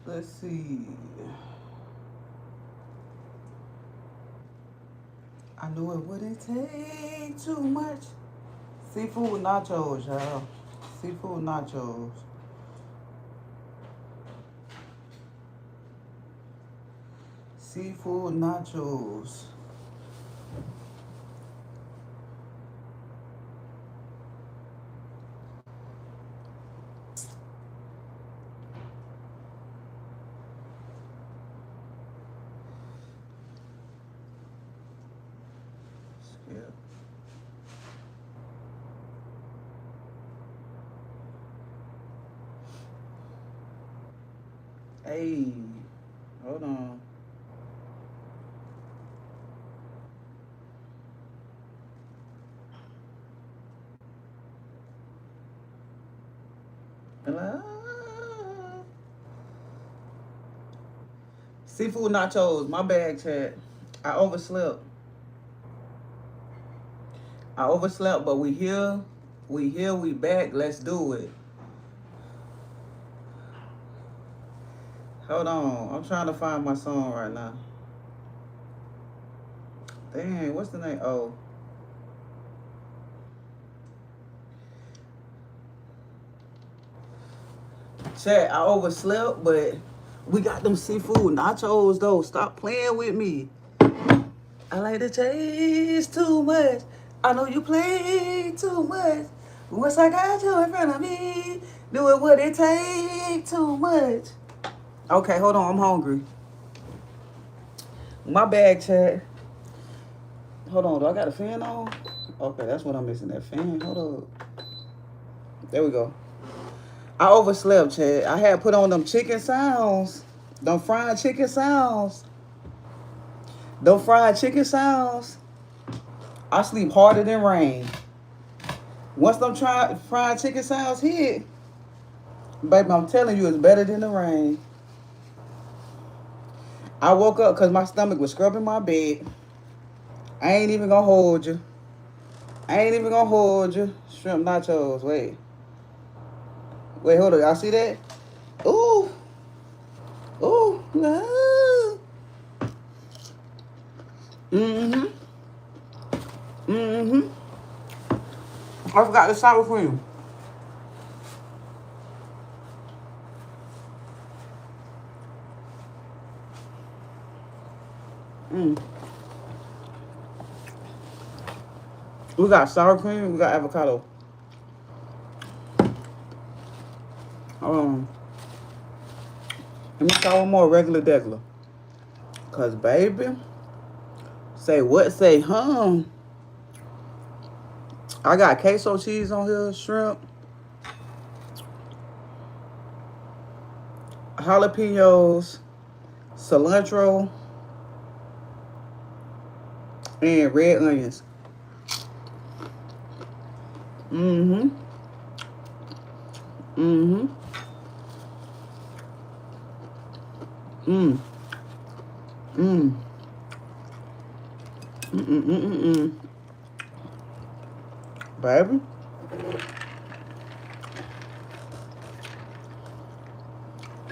Let's see. I knew it wouldn't take too much. Seafood nachos, y'all. Seafood nachos. Seafood nachos. Skip. Hey, hold on. Hello? Seafood nachos. My bad, chat. I overslept. I overslept, but we here. We here. We back. Let's do it. Hold on. I'm trying to find my song right now. Dang, what's the name? Oh. Chat, I overslept, but we got them seafood nachos, though. Stop playing with me. I like to chase too much. I know you play too much. Once I got you in front of me, do it what it take too much. Okay, hold on. I'm hungry. My bad, chat. Hold on. Do I got a fan on? Okay, that's what I'm missing. That fan. Hold up. There we go. I overslept, Chad. I had put on them chicken sounds. Them fried chicken sounds. Them fried chicken sounds. I sleep harder than rain. Once them fried chicken sounds hit, baby, I'm telling you, it's better than the rain. I woke up because my stomach was scrubbing my bed. I ain't even gonna hold you. I ain't even gonna hold you. Shrimp nachos. Wait. Wait, hold on. Y'all see that? Ooh. Ooh. No. Mm-hmm. Mm-hmm. I forgot the sour cream. Mm. We got sour cream. We got avocado. Let me try one more regular degular. Cause baby, say what? Say I got queso cheese on here, shrimp, jalapenos, cilantro, and red onions. Mm-hmm. Mm-hmm. Mm. Mm. Mm-mm-mm-mm-mm. Baby.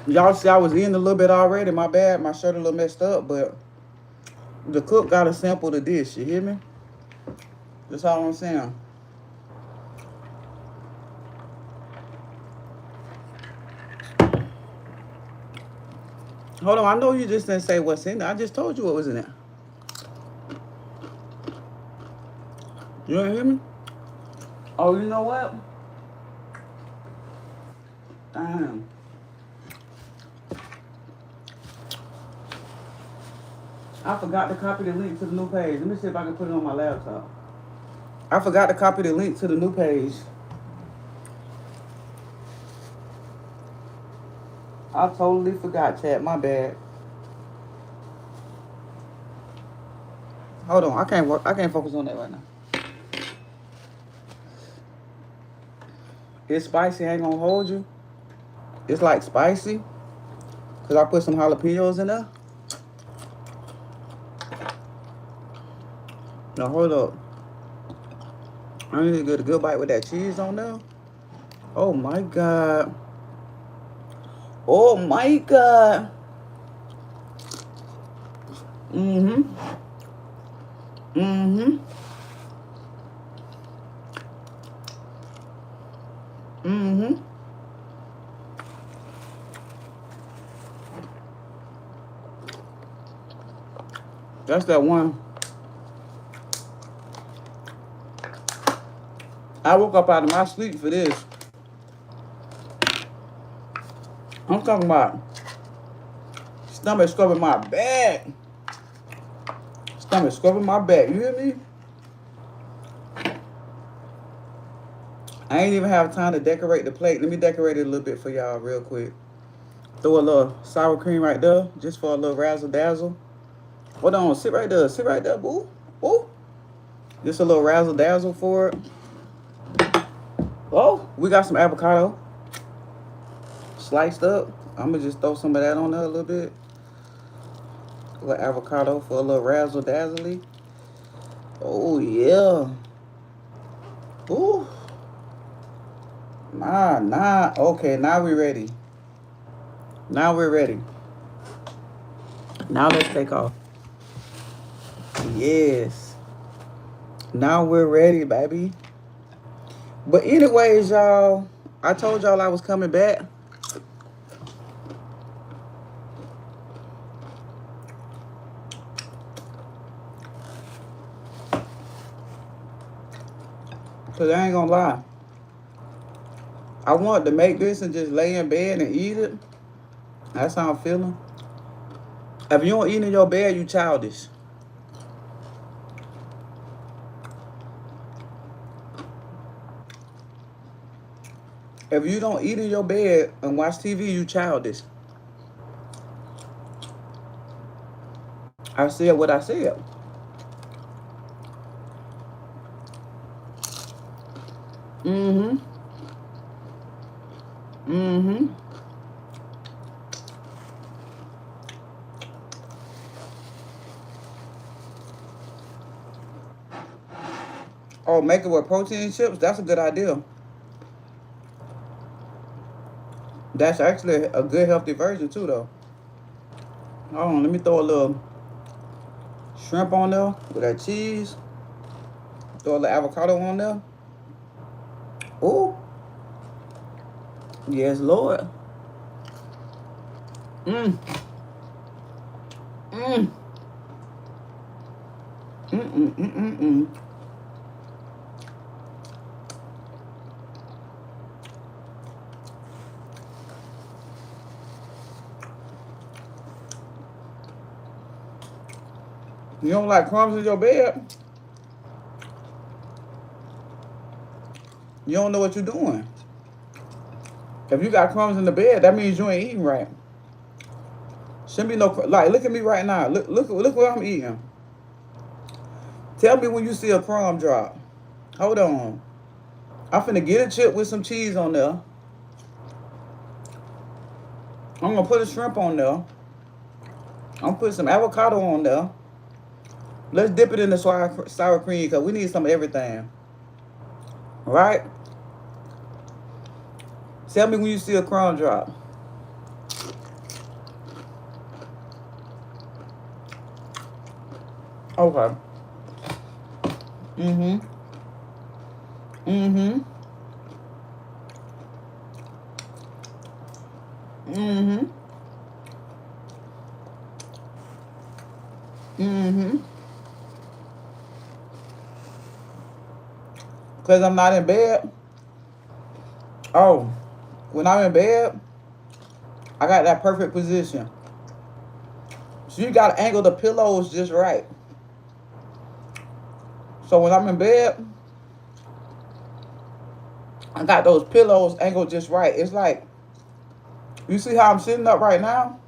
Y'all see I was eating a little bit already. My bad. My shirt a little messed up, but the cook got to sample the dish. You hear me? That's all I'm saying. Hold on. I know you just didn't say what's in there. I just told you what was in there. You didn't hear me? Oh, you know what? Damn. I forgot to copy the link to the new page. Let me see if I can put it on my laptop. I forgot to copy the link to the new page. I totally forgot, chat. My bad. Hold on. I can't focus on that right now. It's spicy. I ain't gonna hold you. It's like spicy. Because I put some jalapenos in there. Now, hold up. I need to get a good bite with that cheese on there. Oh, my God. Oh my God. Mm-hmm. Mm-hmm. Mm-hmm. That's that one. I woke up out of my sleep for this. I'm talking about stomach scrubbing my back. Stomach scrubbing my back. You hear me? I ain't even have time to decorate the plate. Let me decorate it a little bit for y'all real quick. Throw a little sour cream right there, just for a little razzle dazzle. Hold on, sit right there. Sit right there, boo. Boo. Just a little razzle dazzle for it. Oh, we got some avocado sliced up. I'm gonna just throw some of that on there a little bit. A little avocado for a little razzle dazzle. Oh yeah. Ooh. Nah. Okay, now we're ready. Now we're ready. Now let's take off. Yes. Now we're ready, baby. But anyways, y'all, I told y'all I was coming back. Cause I ain't gonna lie. I wanted to make this and just lay in bed and eat it. That's how I'm feeling. If you don't eat in your bed, you childish. If you don't eat in your bed and watch TV, you childish. I said what I said. Mm-hmm. Mm-hmm. Oh, make it with protein chips? That's a good idea. That's actually a good healthy version too though. Hold on, let me throw a little shrimp on there with that cheese. Throw a little avocado on there. Ooh. Yes, Lord. Mmm. Mmm. Mm-mm-mm-mm-mm. You don't like crumbs in your bed? You don't know what you're doing. If you got crumbs in the bed, that means you ain't eating right. Shouldn't be no like. Look at me right now. Look what I'm eating. Tell me when you see a crumb drop. Hold on. I'm finna get a chip with some cheese on there. I'm gonna put a shrimp on there. I'm gonna put some avocado on there. Let's dip it in the sour cream because we need some of everything. All right? Tell me when you see a crumb drop. Okay. Mm-hmm. Mm-hmm. Mm-hmm. Mm-hmm. Because I'm not in bed. Oh, when I'm in bed, I got that perfect position. So you got to angle the pillows just right. So when I'm in bed, I got those pillows angled just right. It's like, you see how I'm sitting up right now?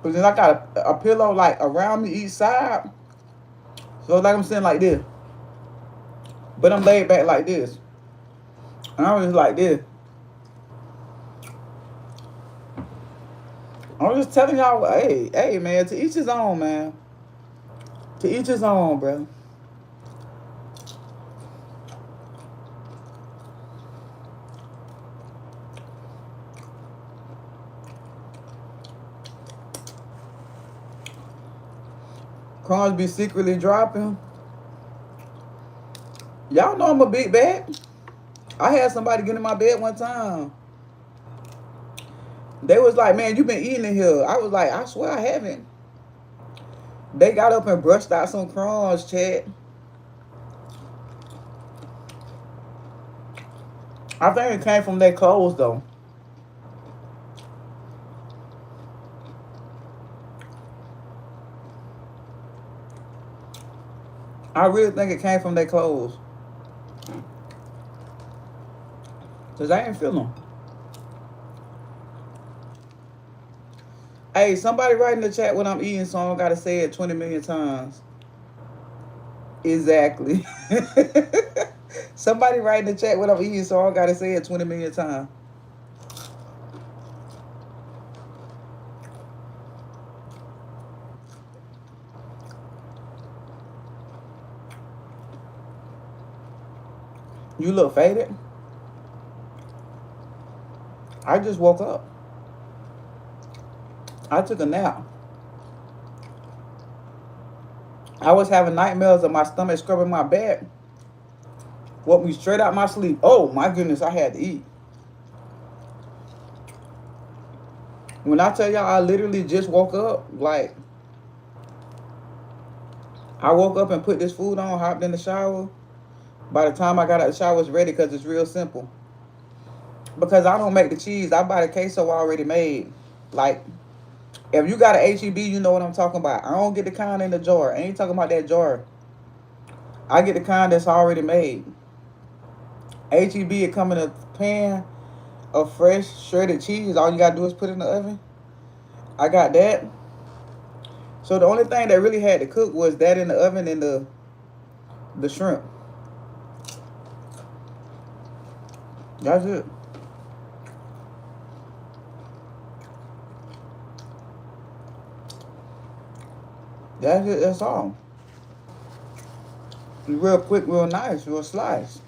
But then I got a pillow like around me each side. So it's like I'm sitting like this. But I'm laid back like this. And I'm just like this. I'm just telling y'all, hey, man, to each his own, man. To each his own, bro. Crumbs be secretly dropping. Y'all know I'm a big bag. I had somebody get in my bed one time. They was like, man, you been eating in here. I was like, I swear I haven't. They got up and brushed out some crumbs, Chad. I think it came from their clothes, though. I really think it came from their clothes. Because I ain't feel them. Hey, somebody write in the chat what I'm eating, so I don't got to say it 20 million times. Exactly. Somebody write in the chat what I'm eating, so I don't got to say it 20 million times. You look faded. I just woke up. I took a nap. I was having nightmares of my stomach scrubbing my back. Woke me straight out my sleep. Oh my goodness, I had to eat. When I tell y'all I literally just woke up, like, I woke up and put this food on, hopped in the shower. By the time I got out the shower, it's ready because it's real simple. Because I don't make the cheese. I buy the queso already made. Like, if you got an HEB, you know what I'm talking about. I don't get the kind in the jar. I ain't talking about that jar. I get the kind that's already made. HEB, it come in a pan of fresh shredded cheese. All you got to do is put it in the oven. I got that. So the only thing that really had to cook was that in the oven and the shrimp. That's it. That's it. That's all. Real quick, real nice, real slice.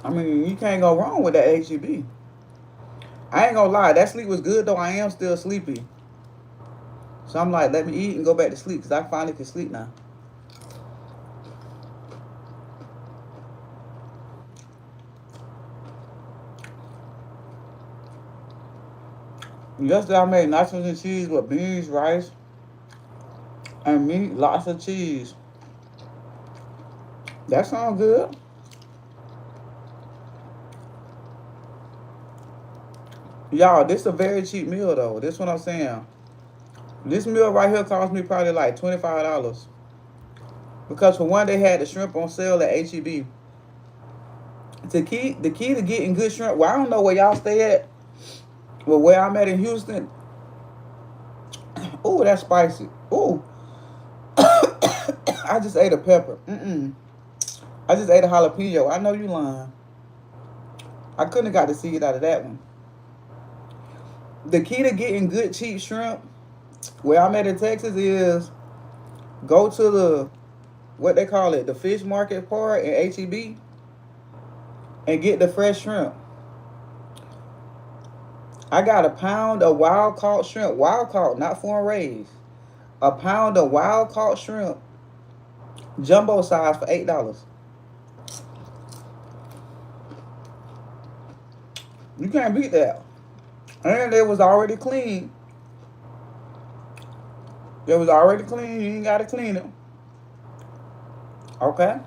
I mean, you can't go wrong with that HEB. I ain't gonna lie, that sleep was good though. I am still sleepy. So I'm like, let me eat and go back to sleep because I finally can sleep now. Yesterday I made nachos and cheese with beans, rice, and meat, lots of cheese. That sounds good. Y'all, this is a very cheap meal though. This is what I'm saying. This meal right here cost me probably like $25. Because for one, they had the shrimp on sale at HEB. The key to getting good shrimp, well, I don't know where y'all stay at, but where I'm at in Houston, ooh, that's spicy. Ooh. I just ate a pepper. I just ate a jalapeno. I know you lying. I couldn't have got the seed out of that one. The key to getting good cheap shrimp, where I'm at in Texas, is go to the, what they call it, the fish market part in HEB, and get the fresh shrimp. I got a pound of wild caught shrimp. Wild caught, not foreign raised. A pound of wild caught shrimp, jumbo size, for $8. You can't beat that. And it was already clean. It was already clean. You ain't got to clean it. Okay?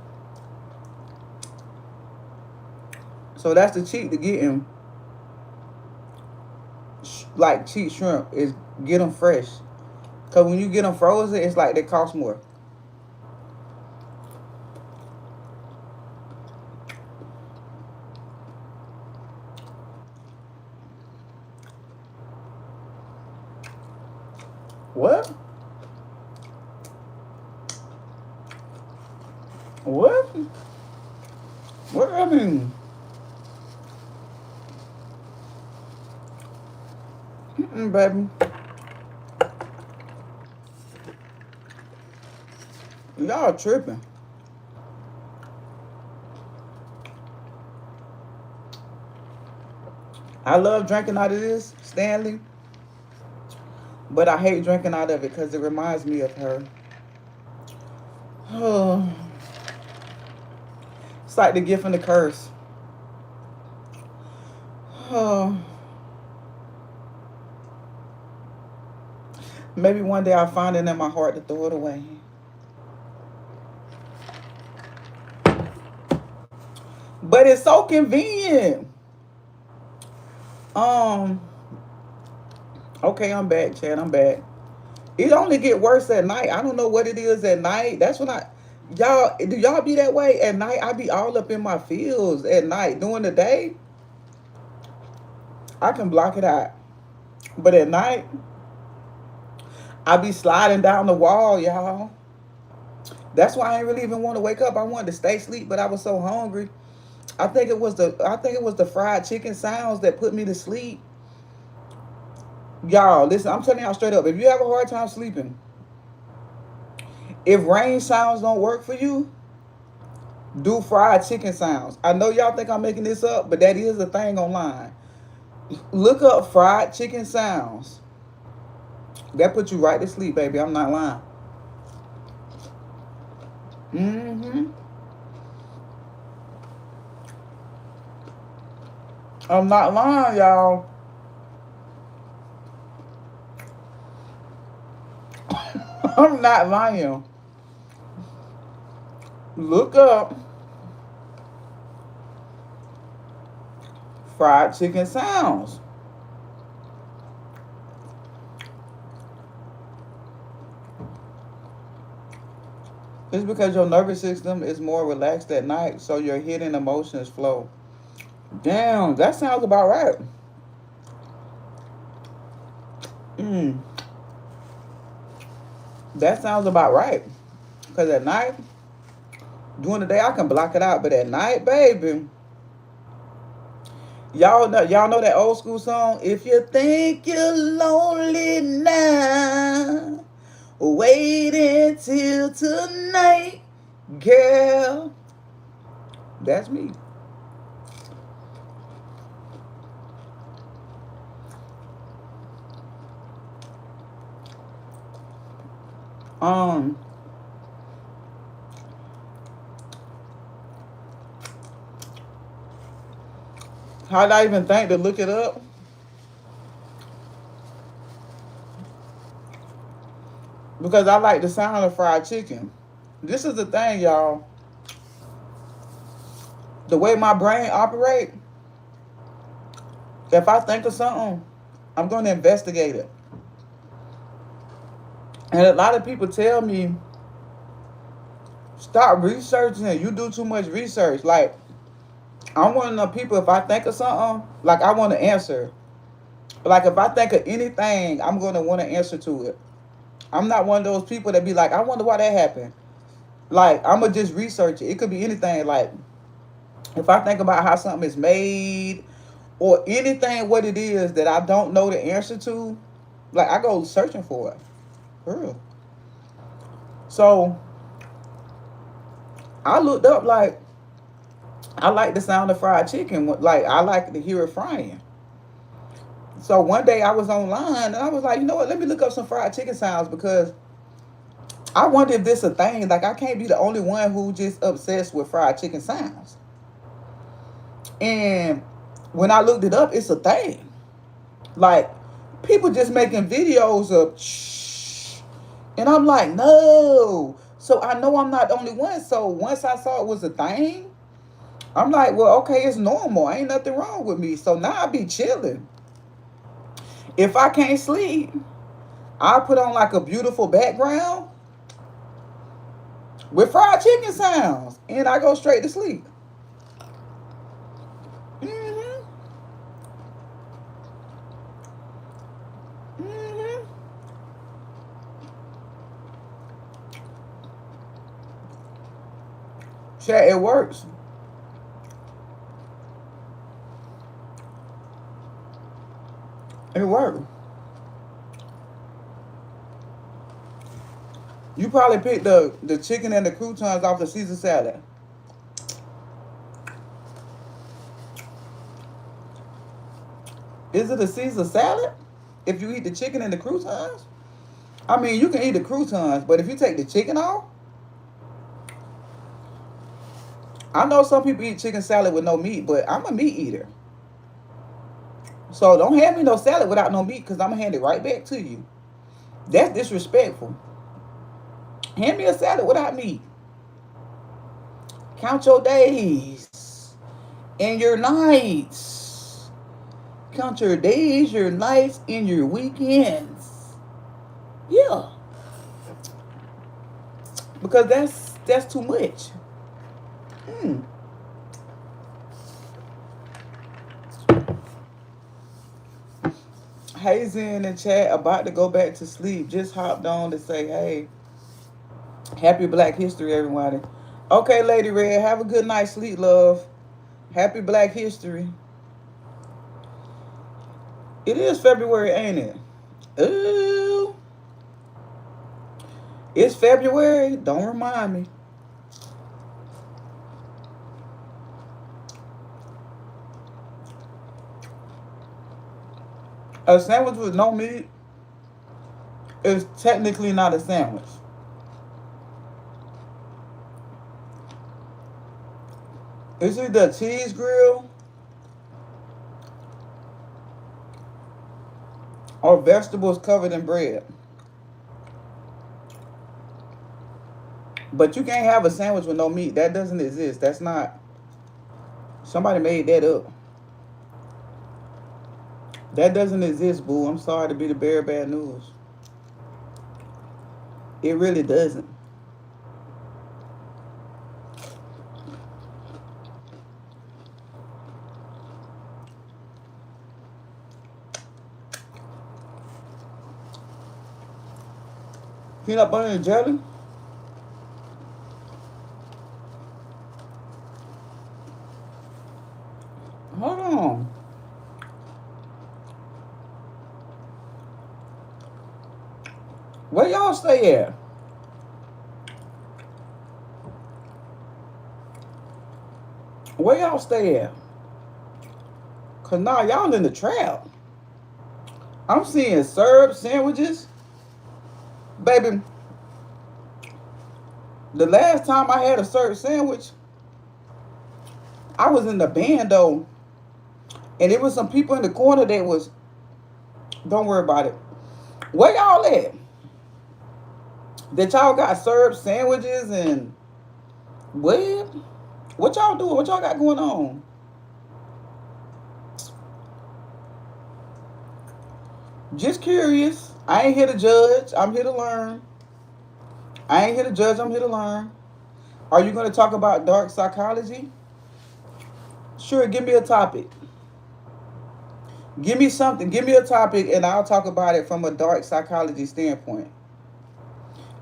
So that's the cheat to getting, like, cheap shrimp, is get them fresh. Because when you get them frozen, it's like they cost more. What? What? What I mean? Baby. Y'all tripping. I love drinking out of this, Stanley. But I hate drinking out of it because it reminds me of her. Oh, it's like the gift and the curse. Oh, maybe one day I'll find it in my heart to throw it away. But it's so convenient. Um, okay, I'm back, Chad. I'm back. It only get worse at night. I don't know what it is at night. That's when y'all, do y'all be that way at night? I be all up in my feels at night. During the day, I can block it out. But at night, I be sliding down the wall, y'all. That's why I ain't really even want to wake up. I wanted to stay asleep, but I was so hungry. I think it was the fried chicken sounds that put me to sleep. Y'all, listen, I'm telling y'all straight up. If you have a hard time sleeping, if rain sounds don't work for you, do fried chicken sounds. I know y'all think I'm making this up, but that is a thing online. Look up fried chicken sounds. That put you right to sleep, baby. I'm not lying. Mm-hmm. I'm not lying, y'all. I'm not lying. Look up fried chicken sounds. It's because your nervous system is more relaxed at night, so your hidden emotions flow. Damn, that sounds about right. Mm, that sounds about right. Because at night, during the day, I can block it out, but at night, baby, y'all know that old school song. If you think you're lonely now, wait until tonight, girl. That's me. Um, how'd I even think to look it up? Because I like the sound of fried chicken. This is the thing, y'all. The way my brain operate, if I think of something, I'm going to investigate it. And a lot of people tell me, stop researching it. You do too much research. Like, I'm one of the people, if I think of something, like, I want to answer. Like, if I think of anything, I'm going to want to answer to it. I'm not one of those people that be like, I wonder why that happened. Like, I'm going to just research it. It could be anything. Like, if I think about how something is made or anything what it is that I don't know the answer to, like, I go searching for it. For real. So I looked up, like, I like the sound of fried chicken. Like, I like to hear it frying. So one day I was online and I was like, you know what? Let me look up some fried chicken sounds because I wonder if this a thing. Like, I can't be the only one who just obsessed with fried chicken sounds. And when I looked it up, it's a thing. Like, people just making videos of shh. And I'm like, no. So I know I'm not the only one. So once I saw it was a thing, I'm like, well, okay, it's normal. Ain't nothing wrong with me. So now I be chilling. If I can't sleep, I put on like a beautiful background with fried chicken sounds. And I go straight to sleep. Mm-hmm. Mm-hmm. Chat, it works. It works. You probably picked the chicken and the croutons off the Caesar salad. Is it a Caesar salad? if you eat the chicken and the croutons. I mean, you can eat the croutons, but if you take the chicken off, I know some people eat chicken salad with no meat, but I'm a meat eater. So don't hand me no salad without no meat because I'm going to hand it right back to you. That's disrespectful. Hand me a salad without meat. Count your days and your nights. Count your days, your nights, and your weekends. Yeah. Because that's too much. Hazy in the chat, about to go back to sleep. Just hopped on to say, hey, happy Black History, everybody. Okay, Lady Red, have a good night's sleep, love. Happy Black History. It is February, ain't it? Ooh. It's February. Don't remind me. A sandwich with no meat is technically not a sandwich. It's either a cheese grill or vegetables covered in bread. But you can't have a sandwich with no meat. That doesn't exist. That's not... Somebody made that up. That doesn't exist, boo. I'm sorry to be the bearer of bad news. It really doesn't. Peanut butter and jelly? Hold on. Where y'all stay at? Where y'all stay at? Cause now y'all in the trap. I'm seeing syrup sandwiches. Baby, the last time I had a syrup sandwich, I was in the bando. And there was some people in the corner that was... Don't worry about it. Where y'all at? That y'all got syrup sandwiches and... What? What y'all doing? What y'all got going on? Just curious. I ain't here to judge. I'm here to learn. I ain't here to judge. I'm here to learn. Are you going to talk about dark psychology? Sure, give me a topic. Give me something. Give me a topic and I'll talk about it from a dark psychology standpoint.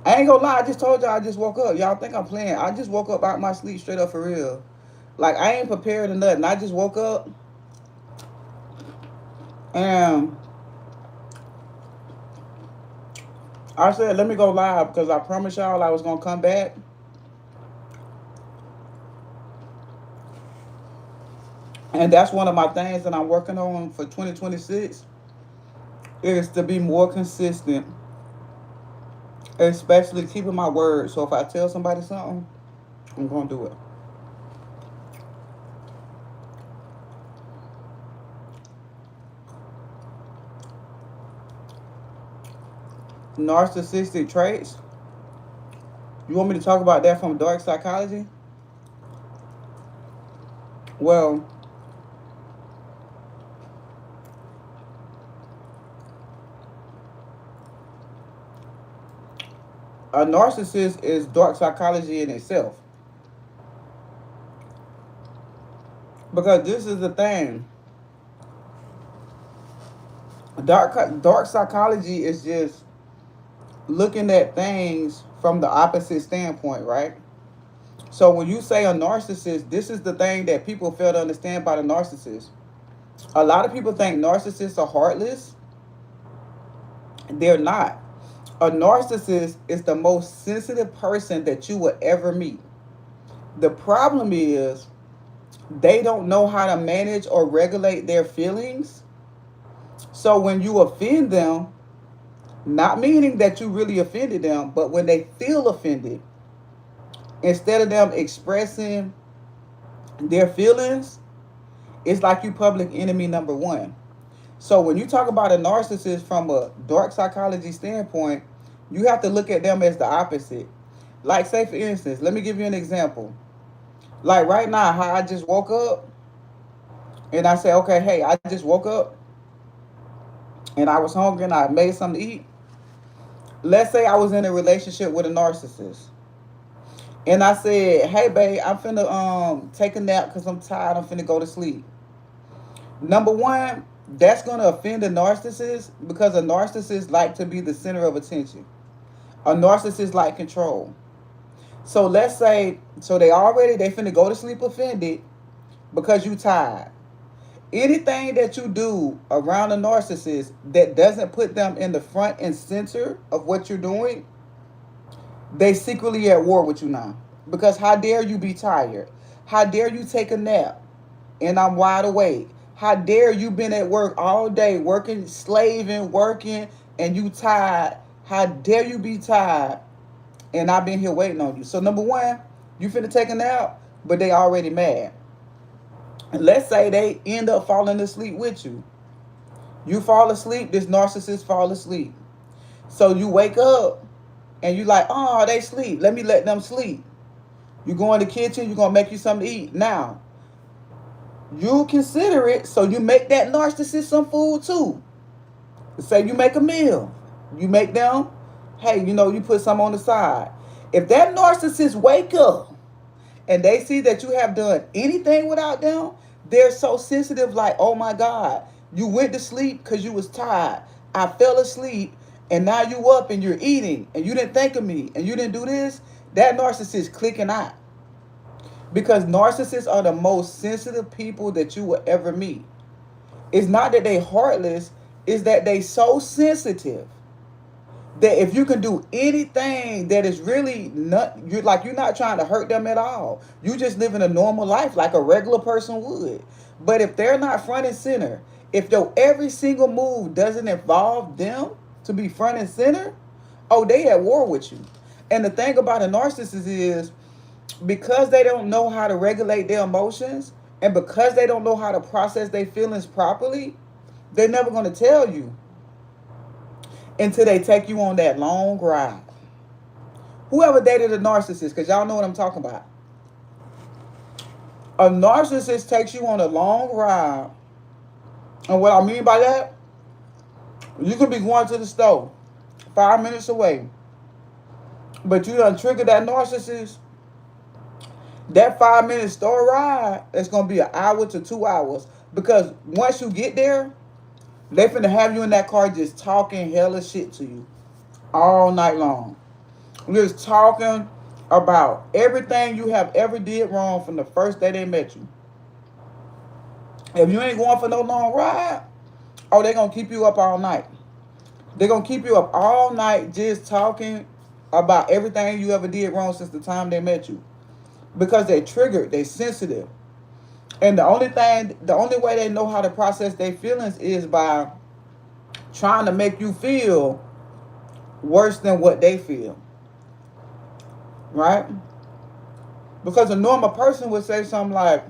I ain't gonna lie, I just told y'all I just woke up. Y'all think I'm playing. I just woke up out my sleep straight up for real. Like, I ain't prepared or nothing. I just woke up. And I said, let me go live because I promised y'all I was gonna come back. And that's one of my things that I'm working on for 2026 is to be more consistent, especially keeping my word. So if I tell somebody something, I'm going to do it. Narcissistic traits. You want me to talk about that from dark psychology? Well, a narcissist is dark psychology in itself. Because this is the thing. Dark psychology is just looking at things from the opposite standpoint, right? So when you say a narcissist, this is the thing that people fail to understand about a narcissist. A lot of people think narcissists are heartless. They're not. A narcissist is the most sensitive person that you will ever meet. The problem is they don't know how to manage or regulate their feelings. So when you offend them, not meaning that you really offended them, but when they feel offended, instead of them expressing their feelings, it's like you public enemy number one. So when you talk about a narcissist from a dark psychology standpoint, you have to look at them as the opposite. Like, say for instance, let me give you an example. Like right now, how I just woke up and I say, okay, hey, I just woke up and I was hungry and I made something to eat. Let's say I was in a relationship with a narcissist. And I said, hey babe, I'm finna take a nap because I'm tired, I'm finna go to sleep. Number one, that's gonna offend a narcissist because a narcissist like to be the center of attention. A narcissist like control. So let's say, so they finna go to sleep offended because you tired. Anything that you do around a narcissist that doesn't put them in the front and center of what you're doing, they secretly at war with you now. Because how dare you be tired? How dare you take a nap and I'm wide awake? How dare you been at work all day, working, slaving, working, and you tired? How dare you be tired and I've been here waiting on you? So number one, you finna take a nap, but they already mad. And let's say they end up falling asleep with you. You fall asleep, this narcissist fall asleep. So you wake up and you like, oh, they sleep. Let me let them sleep. You go in the kitchen, you're gonna make you something to eat. Now, you consider it, so you make that narcissist some food too. Say you make a meal. You make them, hey, you put some on the side. If that narcissist wake up and they see that you have done anything without them, they're so sensitive, like, oh my God, you went to sleep because you was tired. I fell asleep and now you up and you're eating and you didn't think of me and you didn't do this. That narcissist clicking out. Because narcissists are the most sensitive people that you will ever meet. It's not that they heartless, it's that they so sensitive that if you can do anything that is really not, you're not trying to hurt them at all. You just living a normal life like a regular person would. But if they're not front and center, if your every single move doesn't involve them to be front and center, oh, they at war with you. And the thing about a narcissist is, because they don't know how to regulate their emotions and because they don't know how to process their feelings properly, they're never going to tell you until they take you on that long ride. Whoever dated a narcissist, because y'all know what I'm talking about. A narcissist takes you on a long ride. And what I mean by that, you could be going to the store 5 minutes away, but you done triggered that narcissist. That 5 minute store ride, it's going to be an hour to 2 hours. Because once you get there, they finna have you in that car just talking hella shit to you all night long. Just talking about everything you have ever did wrong from the first day they met you. If you ain't going for no long ride, oh, they going to keep you up all night. They're going to keep you up all night just talking about everything you ever did wrong since the time they met you. Because they're triggered, they're sensitive. And the only way they know how to process their feelings is by trying to make you feel worse than what they feel. Right? Because a normal person would say something like,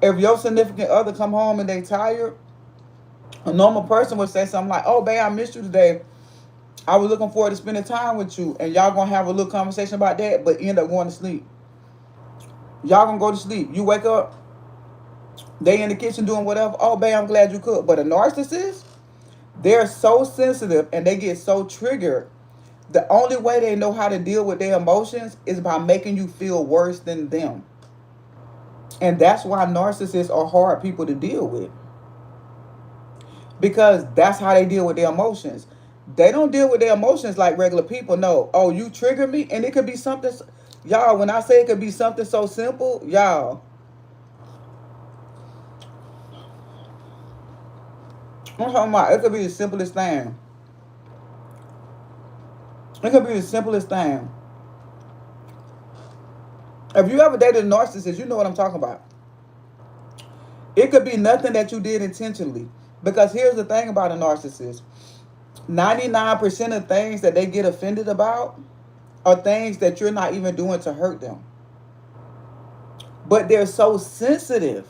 if your significant other come home and they tired, a normal person would say something like, oh, babe, I missed you today. I was looking forward to spending time with you. And y'all going to have a little conversation about that, but end up going to sleep. Y'all going to go to sleep. You wake up, they in the kitchen doing whatever. Oh, babe, I'm glad you cooked. But a narcissist, they're so sensitive and they get so triggered. The only way they know how to deal with their emotions is by making you feel worse than them. And that's why narcissists are hard people to deal with. Because that's how they deal with their emotions. They don't deal with their emotions like regular people. No. Oh, you trigger me? And it could be something. Y'all, when I say it could be something so simple, y'all. I'm talking about it could be the simplest thing. It could be the simplest thing. If you ever dated a narcissist, you know what I'm talking about. It could be nothing that you did intentionally. Because here's the thing about a narcissist: 99% of things that they get offended about are things that you're not even doing to hurt them. But they're so sensitive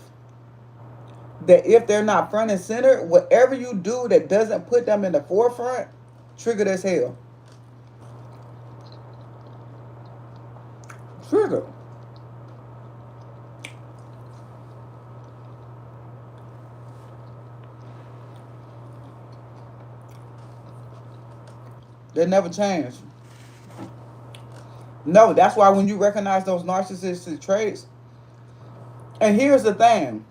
that if they're not front and center, whatever you do that doesn't put them in the forefront, triggered as hell. Trigger. They never change. No, that's why when you recognize those narcissistic traits, and here's the thing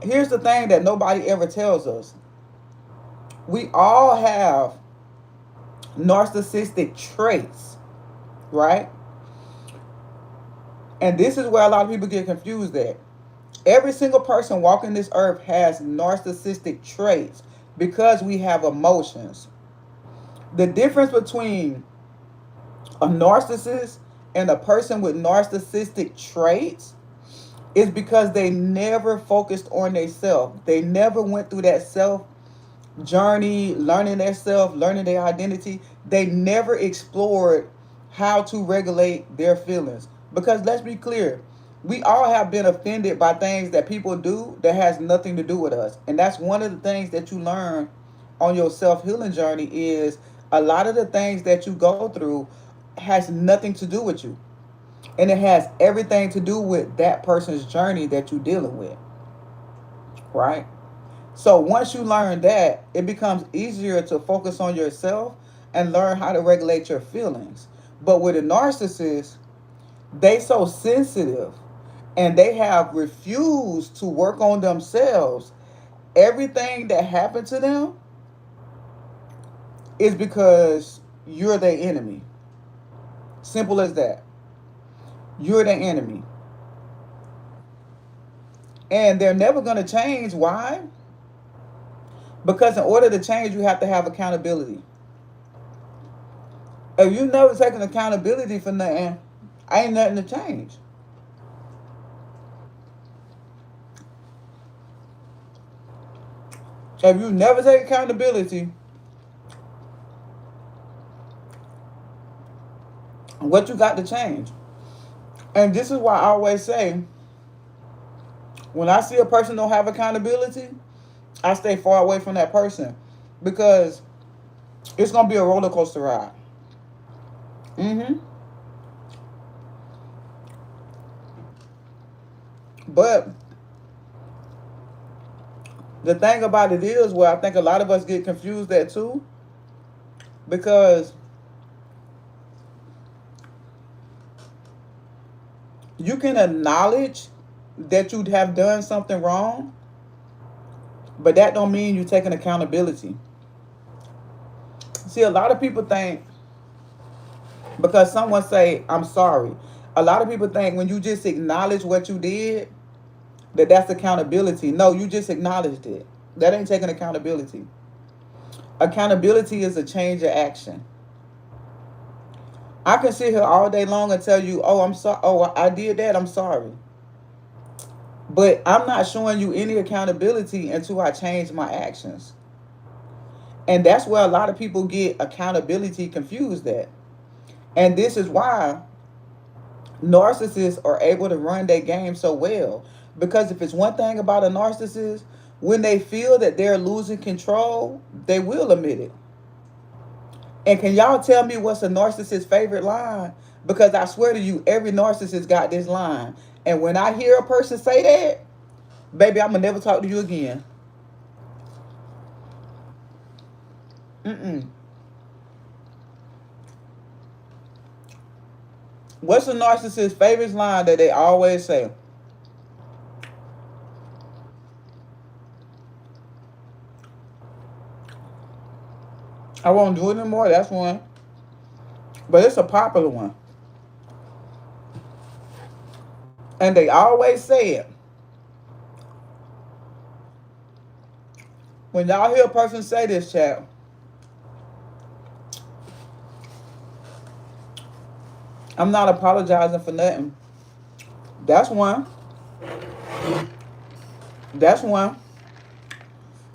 that nobody ever tells us. We all have narcissistic traits, right? And this is where a lot of people get confused at. Every single person walking this earth has narcissistic traits because we have emotions. The difference between a narcissist and a person with narcissistic traits is because they never focused on themselves. They never went through that self journey, learning their self, learning their identity. They never explored how to regulate their feelings. Because let's be clear, we all have been offended by things that people do that has nothing to do with us. And that's one of the things that you learn on your self-healing journey is a lot of the things that you go through has nothing to do with you. And it has everything to do with that person's journey that you're dealing with. Right? So once you learn that, it becomes easier to focus on yourself and learn how to regulate your feelings. But with a narcissist, they so sensitive and they have refused to work on themselves. Everything that happened to them is because you're their enemy. Simple as that. You're their enemy. And they're never going to change. Why? Because in order to change, you have to have accountability. If you never taken accountability for nothing, ain't nothing to change. If you never take accountability, what you got to change? And this is why I always say, when I see a person don't have accountability, I stay far away from that person because it's gonna be a roller coaster ride. Mm-hmm. But the thing about it is, where I think a lot of us get confused at too, because you can acknowledge that you have done something wrong, but that don't mean you're taking accountability. See, a lot of people think because someone say I'm sorry, a lot of people think when you just acknowledge what you did, that that's accountability. No, you just acknowledged it. That ain't taking accountability. Accountability is a change of action. I can sit here all day long and tell you, oh, I'm sorry. Oh, I did that. I'm sorry. But I'm not showing you any accountability until I change my actions. And that's where a lot of people get accountability confused at. And this is why narcissists are able to run their game so well. Because if it's one thing about a narcissist, when they feel that they're losing control, they will admit it. And can y'all tell me what's a narcissist's favorite line? Because I swear to you, every narcissist got this line. And when I hear a person say that, baby, I'm going to never talk to you again. Mm-mm. What's a narcissist's favorite line that they always say? I won't do it anymore. That's one. But it's a popular one. And they always say it. When y'all hear a person say this, chat, I'm not apologizing for nothing. That's one. That's one.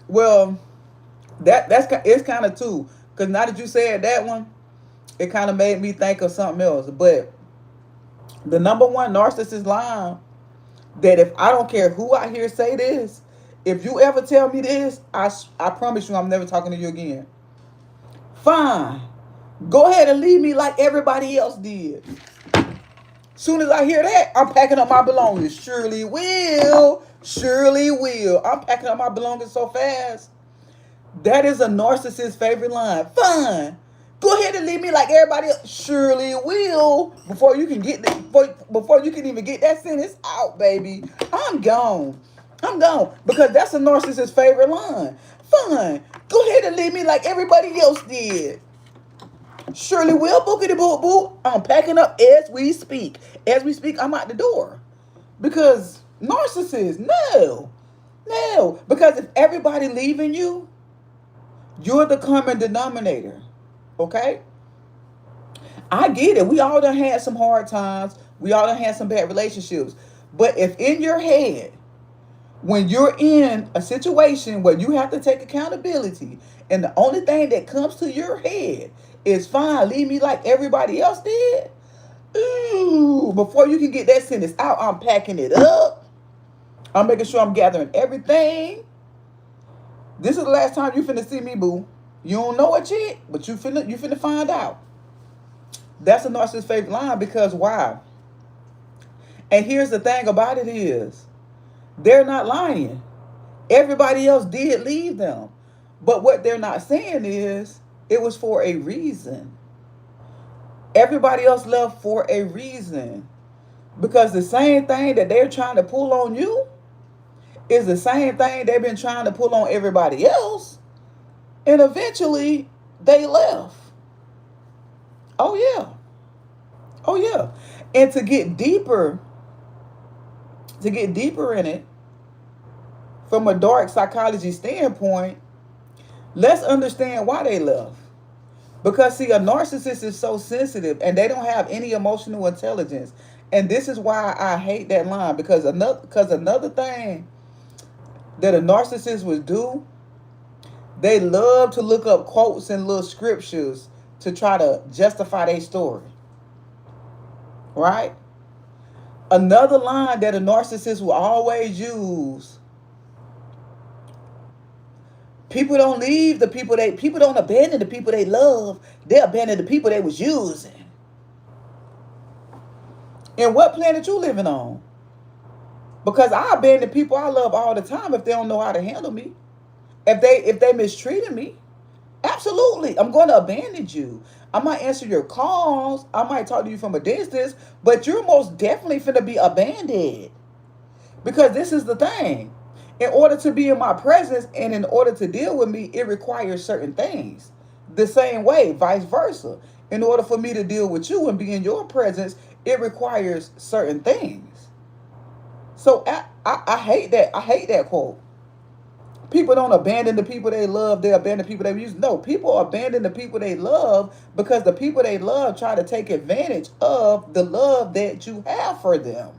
Well, it's kind of two. Because now that you said that one, it kind of made me think of something else. But the number one narcissist line, that if I don't care who I hear say this, if you ever tell me this, I promise you I'm never talking to you again. Fine. Go ahead and leave me like everybody else did. Soon as I hear that, I'm packing up my belongings. Surely will. Surely will. I'm packing up my belongings so fast. That is a narcissist's favorite line. Fine. Go ahead and leave me like everybody else. Surely will. Before you can even get that sentence out, baby. I'm gone. I'm gone. Because that's a narcissist's favorite line. Fine. Go ahead and leave me like everybody else did. Surely will, bookity boop boop. I'm packing up as we speak. As we speak, I'm out the door. Because narcissists, no. No. Because if everybody leaving you, you're the common denominator. Okay? I get it. We all done had some hard times. We all done had some bad relationships. But if in your head, when you're in a situation where you have to take accountability, and the only thing that comes to your head is fine, leave me like everybody else did. Ooh, before you can get that sentence out, I'm packing it up. I'm making sure I'm gathering everything. This is the last time you finna see me, boo. You don't know it yet, but you finna find out. That's a narcissist's favorite line because why? And here's the thing about it is, they're not lying. Everybody else did leave them. But what they're not saying is, it was for a reason. Everybody else left for a reason. Because the same thing that they're trying to pull on you is the same thing they've been trying to pull on everybody else. And eventually, they left. Oh, yeah. Oh, yeah. And to get deeper in it, from a dark psychology standpoint, let's understand why they left. Because, see, a narcissist is so sensitive and they don't have any emotional intelligence. And this is why I hate that line. Because another thing that a narcissist would do, they love to look up quotes and little scriptures to try to justify their story. Right? Another line that a narcissist will always use: people don't leave the people don't abandon the people they love. They abandon the people they was using. And what planet you living on? Because I abandon people I love all the time if they don't know how to handle me. If they mistreated me, absolutely, I'm going to abandon you. I might answer your calls. I might talk to you from a distance, but you're most definitely finna be abandoned. Because this is the thing. In order to be in my presence and in order to deal with me, it requires certain things. The same way, vice versa. In order for me to deal with you and be in your presence, it requires certain things. So I hate that. I hate that quote. People don't abandon the people they love. They abandon people they use. No, people abandon the people they love because the people they love try to take advantage of the love that you have for them.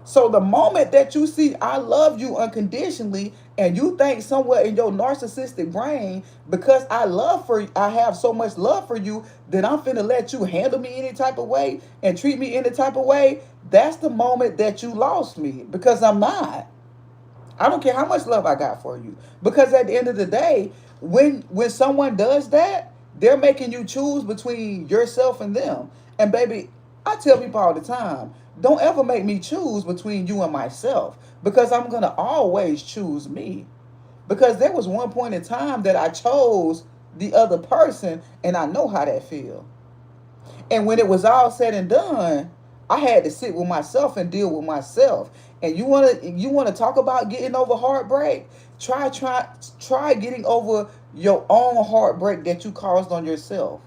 So the moment that you see I love you unconditionally and you think somewhere in your narcissistic brain, because I have so much love for you that I'm finna let you handle me any type of way and treat me any type of way, that's the moment that you lost me, because I'm not. I don't care how much love I got for you. Because at the end of the day, when someone does that, they're making you choose between yourself and them. And baby, I tell people all the time, don't ever make me choose between you and myself, because I'm going to always choose me. Because there was one point in time that I chose the other person, and I know how that feels. And when it was all said and done, I had to sit with myself and deal with myself. And you wanna talk about getting over heartbreak? Try getting over your own heartbreak that you caused on yourself.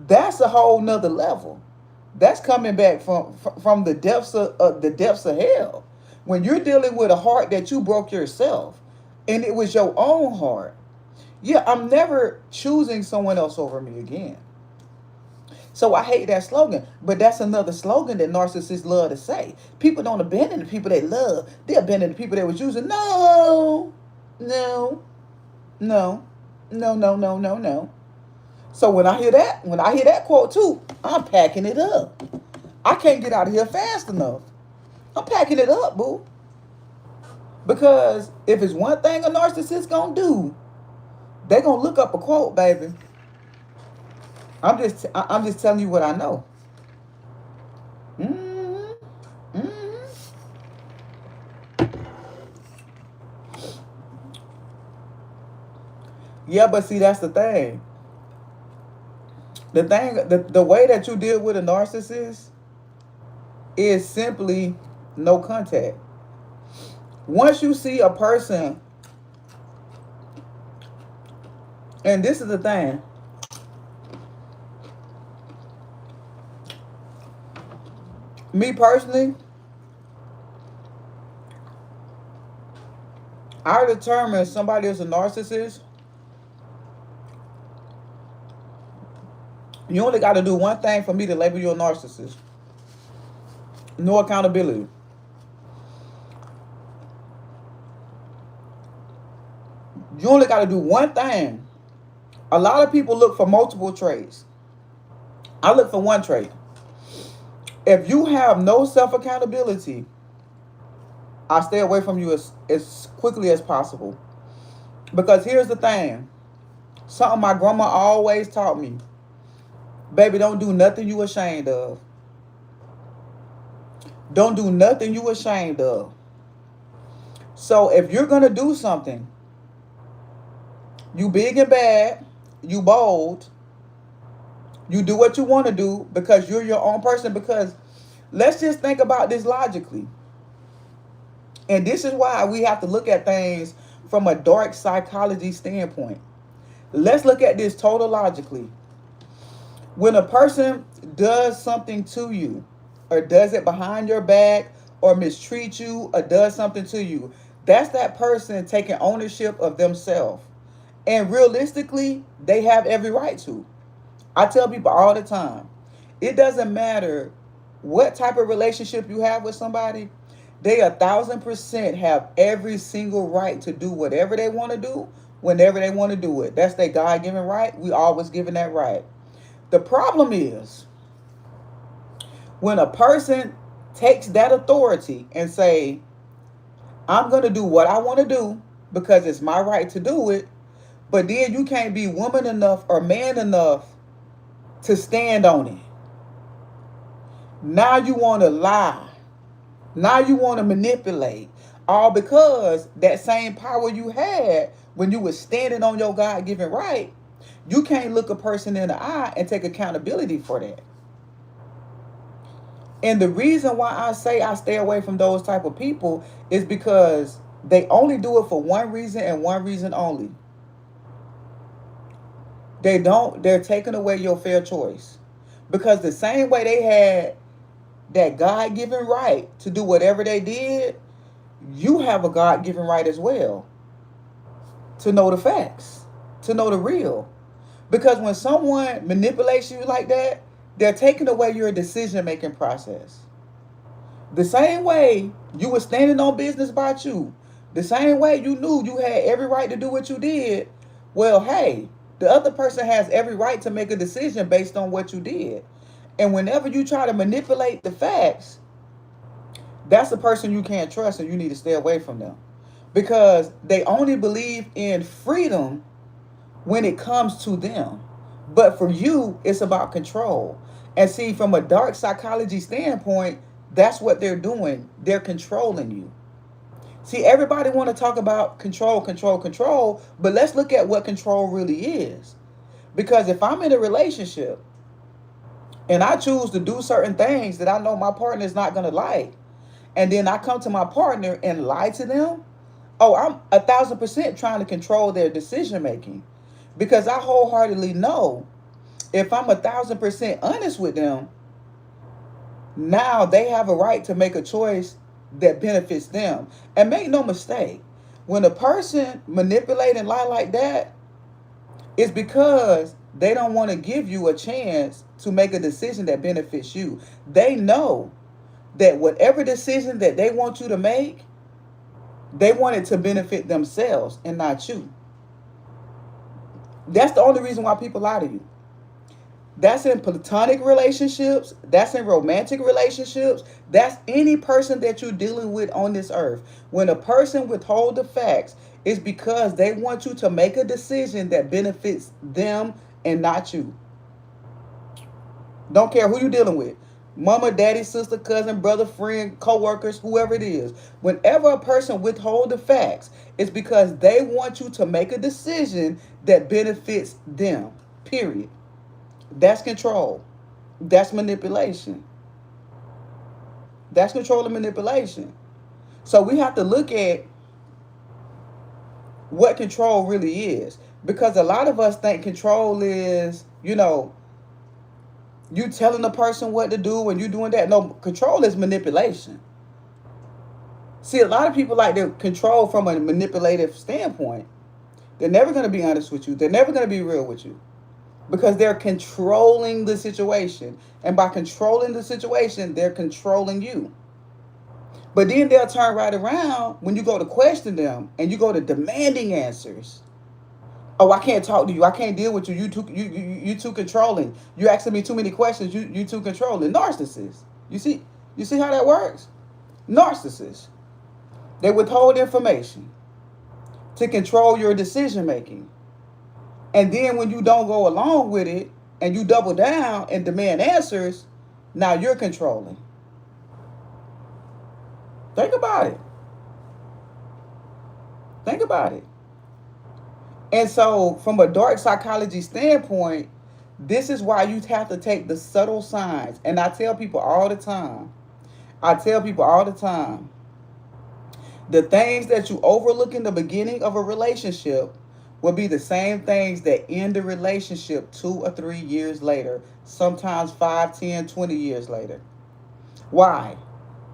That's a whole nother level. That's coming back from the depths of hell. When you're dealing with a heart that you broke yourself, and it was your own heart. Yeah, I'm never choosing someone else over me again. So I hate that slogan. But that's another slogan that narcissists love to say. People don't abandon the people they love. They abandon the people they was using. No, no, no, no, no, no, no, no. So when I hear that quote too, I'm packing it up. I can't get out of here fast enough. I'm packing it up, boo. Because if it's one thing a narcissist gonna do, they gonna look up a quote, baby. I'm just telling you what I know. Mm-hmm. Mm-hmm. Yeah, but see, that's the thing. The way that you deal with a narcissist is simply no contact. Once you see a person, and this is the thing, me personally, I determine if somebody is a narcissist. You only got to do one thing for me to label you a narcissist. No accountability. You only got to do one thing. A lot of people look for multiple traits. I look for one trait. If you have no self-accountability, I stay away from you as quickly as possible. Because here's the thing. Something my grandma always taught me. Baby, don't do nothing you ashamed of. Don't do nothing you ashamed of. So if you're going to do something, you big and bad, you bold, you do what you want to do because you're your own person. Because let's just think about this logically. And this is why we have to look at things from a dark psychology standpoint. Let's look at this total logically. When a person does something to you, or does it behind your back, or mistreats you, or does something to you, that's that person taking ownership of themselves. And realistically, they have every right to. I tell people all the time, it doesn't matter what type of relationship you have with somebody, they 1,000% have every single right to do whatever they want to do, whenever they want to do it. That's their God-given right. We always given that right. The problem is when a person takes that authority and say, I'm going to do what I want to do because it's my right to do it, but then you can't be woman enough or man enough to stand on it. Now you want to lie. Now you want to manipulate. All because that same power you had when you were standing on your God-given right, you can't look a person in the eye and take accountability for that. And the reason why I say I stay away from those type of people is because they only do it for one reason and one reason only. They're taking away your fair choice. Because the same way they had that God-given right to do whatever they did, you have a God-given right as well to know the facts, to know the real. Because when someone manipulates you like that, they're taking away your decision-making process. The same way you were standing on business about you, the same way you knew you had every right to do what you did, well, hey, the other person has every right to make a decision based on what you did. And whenever you try to manipulate the facts, that's a person you can't trust and you need to stay away from them. Because they only believe in freedom when it comes to them. But for you, it's about control. And see, from a dark psychology standpoint, that's what they're doing. They're controlling you. See, everybody want to talk about control, control, control, but let's look at what control really is. Because if I'm in a relationship and I choose to do certain things that I know my partner is not going to like, and then I come to my partner and lie to them, oh, I'm 1,000% trying to control their decision making. Because I wholeheartedly know if I'm 1,000% honest with them, now they have a right to make a choice that benefits them. And make no mistake, when a person manipulate and lie like that, it's because they don't want to give you a chance to make a decision that benefits you. They know that whatever decision that they want you to make, they want it to benefit themselves and not you. That's the only reason why people lie to you. That's in platonic relationships. That's in romantic relationships. That's any person that you're dealing with on this earth. When a person withhold the facts, it's because they want you to make a decision that benefits them and not you. Don't care who you're dealing with. Mama, daddy, sister, cousin, brother, friend, co-workers, whoever it is. Whenever a person withhold the facts, it's because they want you to make a decision that benefits them. Period. That's control. That's manipulation. That's control and manipulation. So we have to look at what control really is. Because a lot of us think control is, you telling the person what to do and you doing that. No, control is manipulation. See, a lot of people like to control from a manipulative standpoint. They're never going to be honest with you. They're never going to be real with you. Because they're controlling the situation. And by controlling the situation, they're controlling you. But then they'll turn right around when you go to question them and you go to demanding answers. Oh, I can't talk to you. I can't deal with you. You too controlling. You asking me too many questions. You too controlling. Narcissist. You see how that works? Narcissists. They withhold information to control your decision making. And then when you don't go along with it and you double down and demand answers, now you're controlling. Think about it. Think about it. And so from a dark psychology standpoint, this is why you have to take the subtle signs. And I tell people all the time, the things that you overlook in the beginning of a relationship will be the same things that end the relationship 2 or 3 years later, sometimes 5, 10, 20 years later. Why?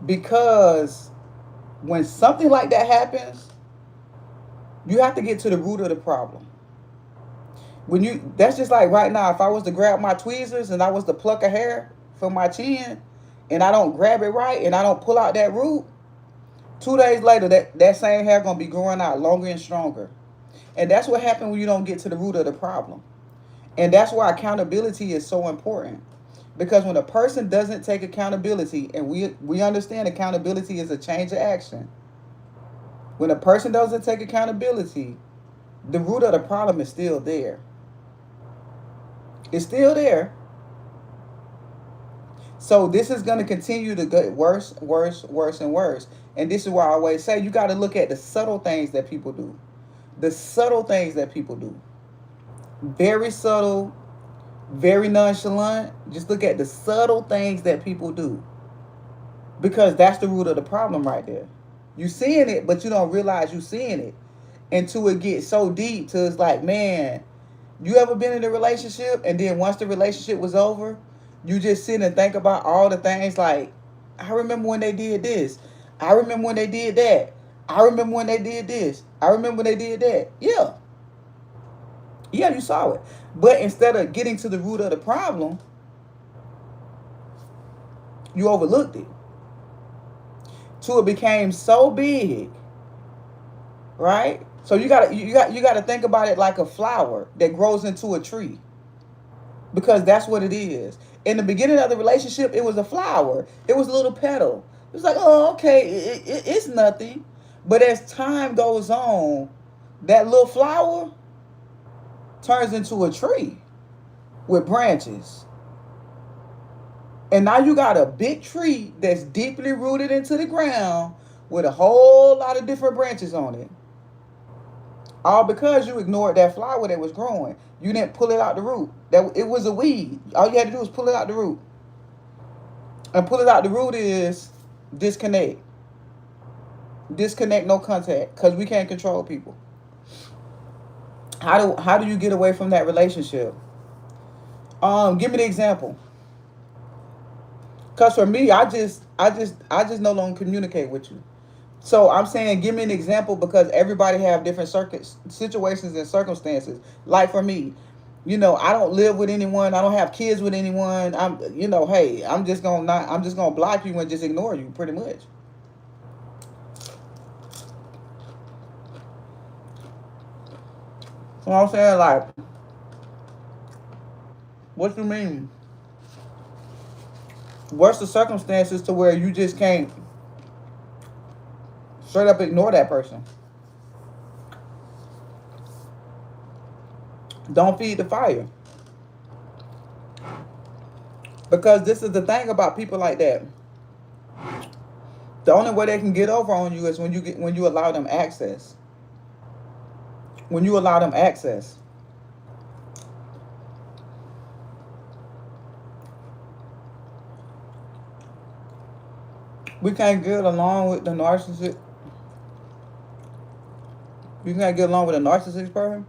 Because when something like that happens, you have to get to the root of the problem. That's just like right now, if I was to grab my tweezers and I was to pluck a hair from my chin and I don't grab it right and I don't pull out that root, 2 days later, that same hair going to be growing out longer and stronger. And that's what happens when you don't get to the root of the problem. And that's why accountability is so important. Because when a person doesn't take accountability, and we understand accountability is a change of action. When a person doesn't take accountability, the root of the problem is still there. It's still there. So this is going to continue to get worse, worse, worse, and worse. And this is why I always say you got to look at the subtle things that people do. The subtle things that people do. Very subtle, very nonchalant. Just look at the subtle things that people do. Because that's the root of the problem right there. You seeing it, but you don't realize you seeing it. Until it gets so deep to it's like, man, you ever been in a relationship and then once the relationship was over, you just sit and think about all the things like, I remember when they did this. I remember when they did that. I remember when they did this. I remember when they did that. Yeah. Yeah, you saw it. But instead of getting to the root of the problem, you overlooked it. Till it became so big, right? So you gotta think about it like a flower that grows into a tree. Because that's what it is. In the beginning of the relationship, it was a flower. It was a little petal. It was like, oh, okay, it's nothing. But as time goes on, that little flower turns into a tree with branches. And now you got a big tree that's deeply rooted into the ground with a whole lot of different branches on it. All because you ignored that flower that was growing. You didn't pull it out the root. It was a weed. All you had to do was pull it out the root. And pull it out the root is disconnect. Disconnect, no contact. Because we can't control people. How do you get away from that relationship? Give me the example. Because for me, I just no longer communicate with you. So I'm saying, give me an example because everybody have different situations and circumstances. Like for me, You know, I don't live with anyone. I don't have kids with anyone. I'm, you know, hey, I'm just gonna block you and just ignore you, pretty much. So I'm saying, like, what you mean? What's the circumstances to where you just can't straight up ignore that person? Don't feed the fire. Because this is the thing about people like that. The only way they can get over on you is when you allow them access. When you allow them access. We can't get along with the narcissist. You can't get along with a narcissist person.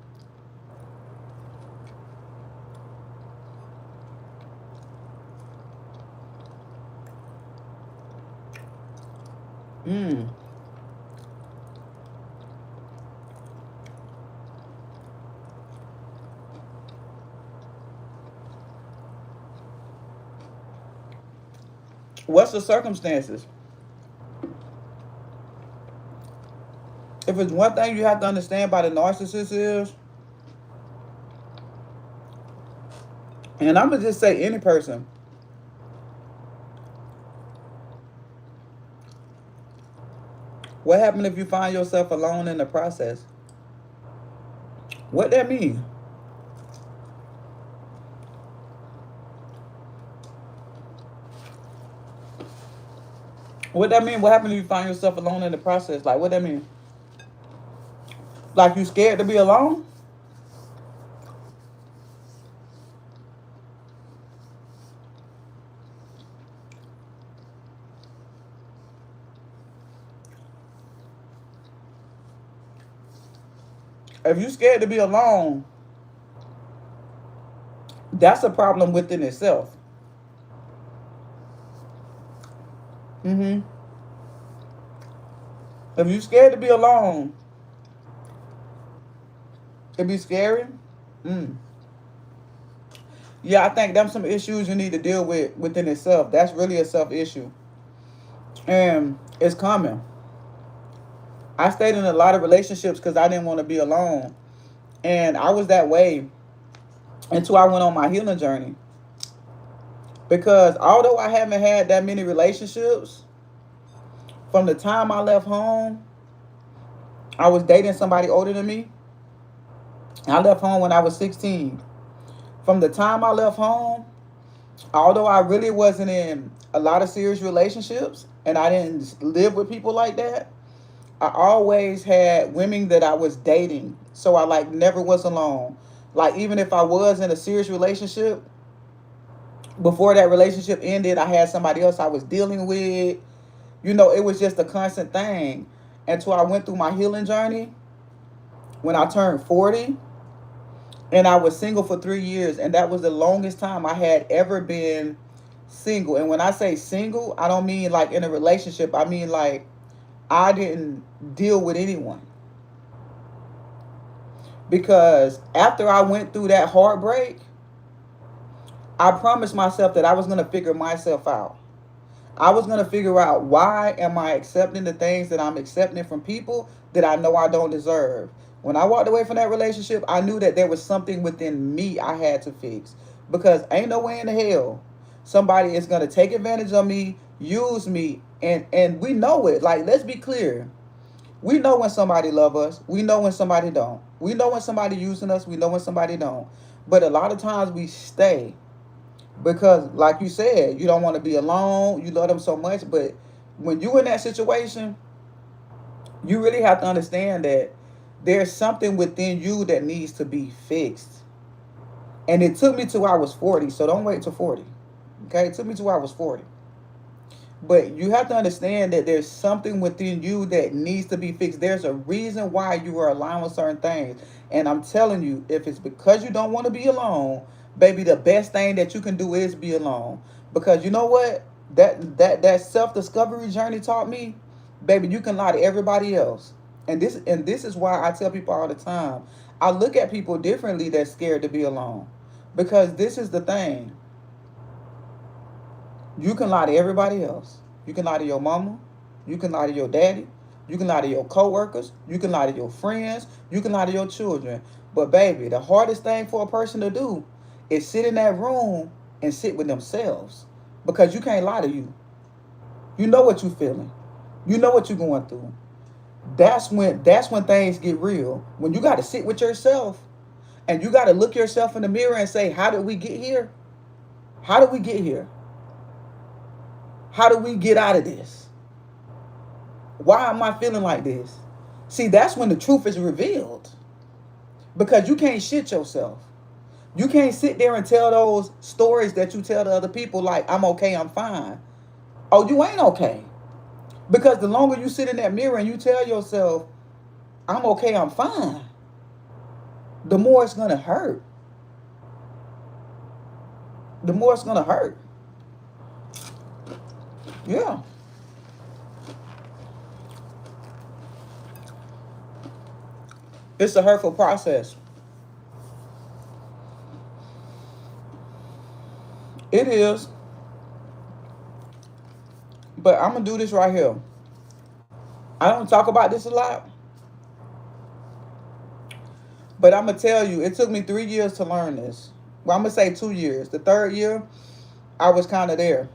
Mm. What's the circumstances? If it's one thing you have to understand by the narcissist is, and I'm gonna just say any person, what happened if you find yourself alone in the process? What that mean? What that mean? What happened if you find yourself alone in the process? Like, what that mean? Like, you scared to be alone? If you scared to be alone, that's a problem within itself. Mm-hmm. If you scared to be alone, it be scary. Mm. Yeah, I think them some issues you need to deal with within itself. That's really a self issue, and it's common. I stayed in a lot of relationships because I didn't want to be alone, and I was that way until I went on my healing journey. Because although I haven't had that many relationships, from the time I left home, I was dating somebody older than me. I left home when I was 16. From the time I left home, although I really wasn't in a lot of serious relationships and I didn't live with people like that, I always had women that I was dating. So I like never was alone. Like even if I was in a serious relationship, before that relationship ended, I had somebody else I was dealing with. You know, it was just a constant thing until I went through my healing journey when I turned 40, and I was single for 3 years, and that was the longest time I had ever been single. And when I say single, I don't mean like in a relationship. I mean like I didn't deal with anyone. Because after I went through that heartbreak, I promised myself that I was going to figure myself out. I was going to figure out, why am I accepting the things that I'm accepting from people that I know I don't deserve. When I walked away from that relationship, I knew that there was something within me I had to fix. Because ain't no way in the hell somebody is going to take advantage of me, use me, and we know it. Like, let's be clear. We know when somebody love us. We know when somebody don't. We know when somebody using us. We know when somebody don't. But a lot of times we stay because, like you said, you don't want to be alone. You love them so much. But when you in that situation, you really have to understand that there's something within you that needs to be fixed. And it took me till I was 40. So don't wait till 40. Okay? It took me till I was 40. But you have to understand that there's something within you that needs to be fixed. There's a reason why you are allowing certain things. And I'm telling you, if it's because you don't want to be alone, baby, the best thing that you can do is be alone. Because you know what? That self-discovery journey taught me, baby, you can lie to everybody else. And this is why I tell people all the time, I look at people differently that's scared to be alone. Because this is the thing. You can lie to everybody else. You can lie to your mama. You can lie to your daddy. You can lie to your coworkers. You can lie to your friends. You can lie to your children. But baby, the hardest thing for a person to do is sit in that room and sit with themselves. Because you can't lie to you. You know what you're feeling. You know what you're going through. That's when things get real. When you got to sit with yourself and you got to look yourself in the mirror and say, how did we get here? How did we get here? How do we get out of this? Why am I feeling like this? See, that's when the truth is revealed. Because you can't shit yourself. You can't sit there and tell those stories that you tell to other people like, I'm okay, I'm fine. Oh, you ain't okay. Because the longer you sit in that mirror and you tell yourself, I'm okay, I'm fine, the more it's going to hurt. The more it's going to hurt. Yeah. It's a hurtful process. It is. But I'm going to do this right here. I don't talk about this a lot. But I'm going to tell you, it took me 3 years to learn this. Well, I'm going to say 2 years. The third year, I was kind of there.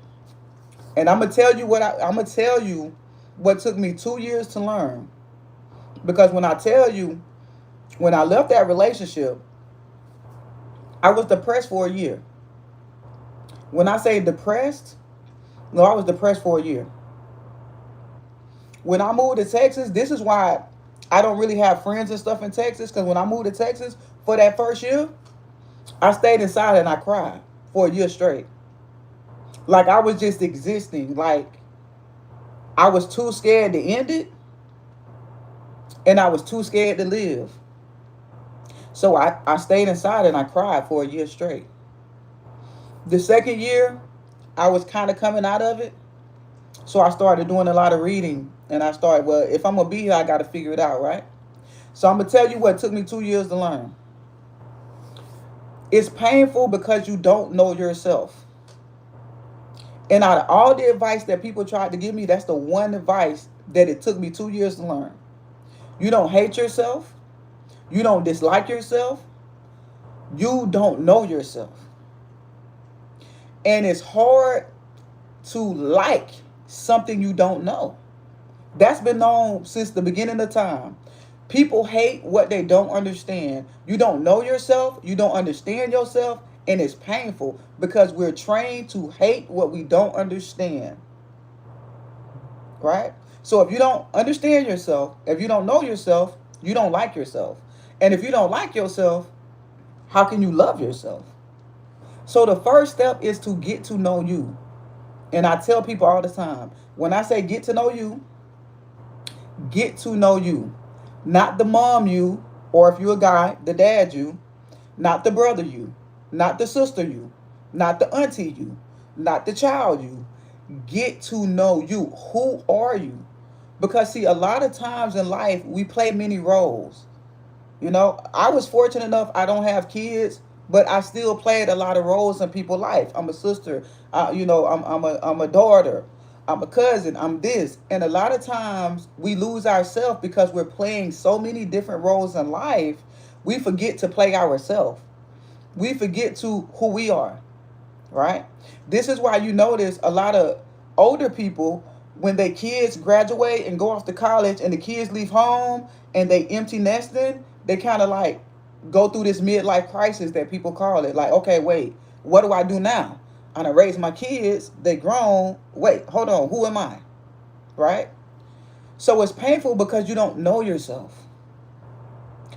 And I'm going to tell you what took me 2 years to learn. Because when I tell you, when I left that relationship, I was depressed for a year. When I say depressed, no, I was depressed for a year. When I moved to Texas, this is why I don't really have friends and stuff in Texas. Because when I moved to Texas for that first year, I stayed inside and I cried for a year straight. Like I was just existing. Like I was too scared to end it. And I was too scared to live. So I stayed inside and I cried for a year straight. The second year, I was kind of coming out of it. So I started doing a lot of reading. And I started, well, if I'm going to be here, I got to figure it out, right? So I'm going to tell you what took me 2 years to learn. It's painful because you don't know yourself. And out of all the advice that people tried to give me, that's the one advice that it took me 2 years to learn. You don't hate yourself. You don't dislike yourself. You don't know yourself. And it's hard to like something you don't know. That's been known since the beginning of time. People hate what they don't understand. You don't know yourself. You don't understand yourself. And it's painful because we're trained to hate what we don't understand. Right? So if you don't understand yourself, if you don't know yourself, you don't like yourself. And if you don't like yourself, how can you love yourself? So the first step is to get to know you. And I tell people all the time, when I say get to know you, get to know you. Not the mom you, or if you're a guy, the dad you. Not the brother you. Not the sister you. Not the auntie you. Not the child you. Get to know you. Who are you? Because see, a lot of times in life, we play many roles. You know, I was fortunate enough, I don't have kids, but I still played a lot of roles in people's life. I'm a sister, I'm a daughter, I'm a cousin, I'm this. And a lot of times we lose ourselves because we're playing so many different roles in life, we forget to play ourselves. We forget to who we are, right? This is why you notice a lot of older people, when their kids graduate and go off to college and the kids leave home and they empty nesting, they kind of like go through this midlife crisis that people call it. Like, okay, wait, what do I do now? I done raised my kids, they grown. Wait, hold on, who am I? Right? So it's painful because you don't know yourself.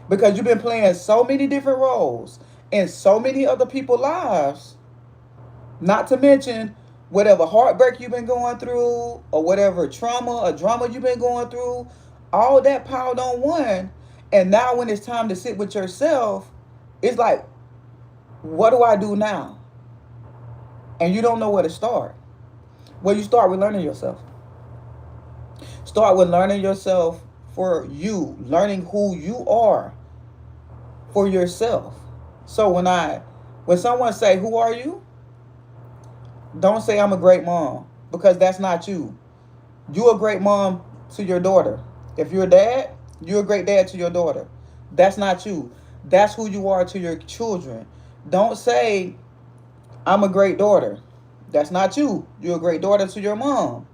Because you've been playing so many different roles in so many other people's lives. Not to mention whatever heartbreak you've been going through or whatever trauma or drama you've been going through. All that piled on one. And now when it's time to sit with yourself, it's like, what do I do now? And you don't know where to start. Well, you start with learning yourself. Start with learning yourself for you, learning who you are for yourself. So when someone say, "Who are you?" Don't say I'm a great mom, because that's not you. You're a great mom to your daughter. If you're a dad, you're a great dad to your daughter. That's not you. That's who you are to your children. Don't say I'm a great daughter. That's not you. You're a great daughter to your mom.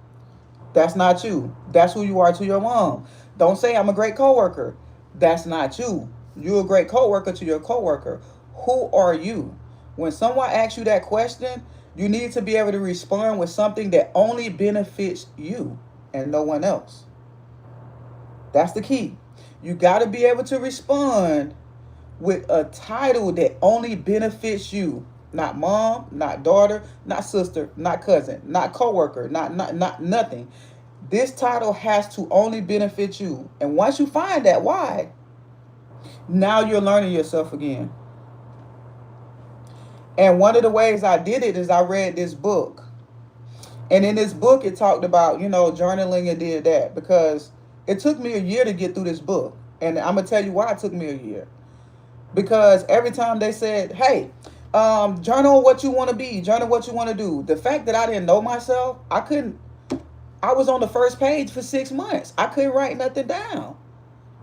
That's not you. That's who you are to your mom. Don't say I'm a great coworker. That's not you. You're a great coworker to your coworker. Who are you? When someone asks you that question, you need to be able to respond with something that only benefits you and no one else. That's the key. You got to be able to respond with a title that only benefits you. Not mom, not daughter, not sister, not cousin, not coworker, not nothing. This title has to only benefit you. And once you find that why, now you're learning yourself again. And one of the ways I did it is I read this book. And in this book, it talked about, journaling and did that, because it took me a year to get through this book. And I'm going to tell you why it took me a year. Because every time they said, hey, journal what you want to be, journal what you want to do. The fact that I didn't know myself, I was on the first page for 6 months. I couldn't write nothing down.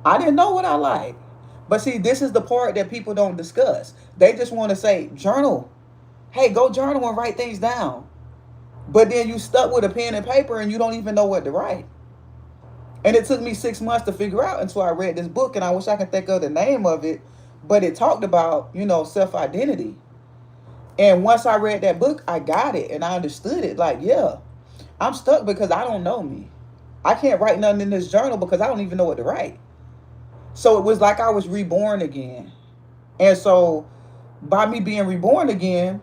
I didn't know what I liked. But see, this is the part that people don't discuss. They just want to say, journal. Hey, go journal and write things down. But then you stuck with a pen and paper and you don't even know what to write. And it took me 6 months to figure out until I read this book. And I wish I could think of the name of it. But it talked about, self-identity. And once I read that book, I got it and I understood it. Like, yeah, I'm stuck because I don't know me. I can't write nothing in this journal because I don't even know what to write. So it was like I was reborn again. And so by me being reborn again,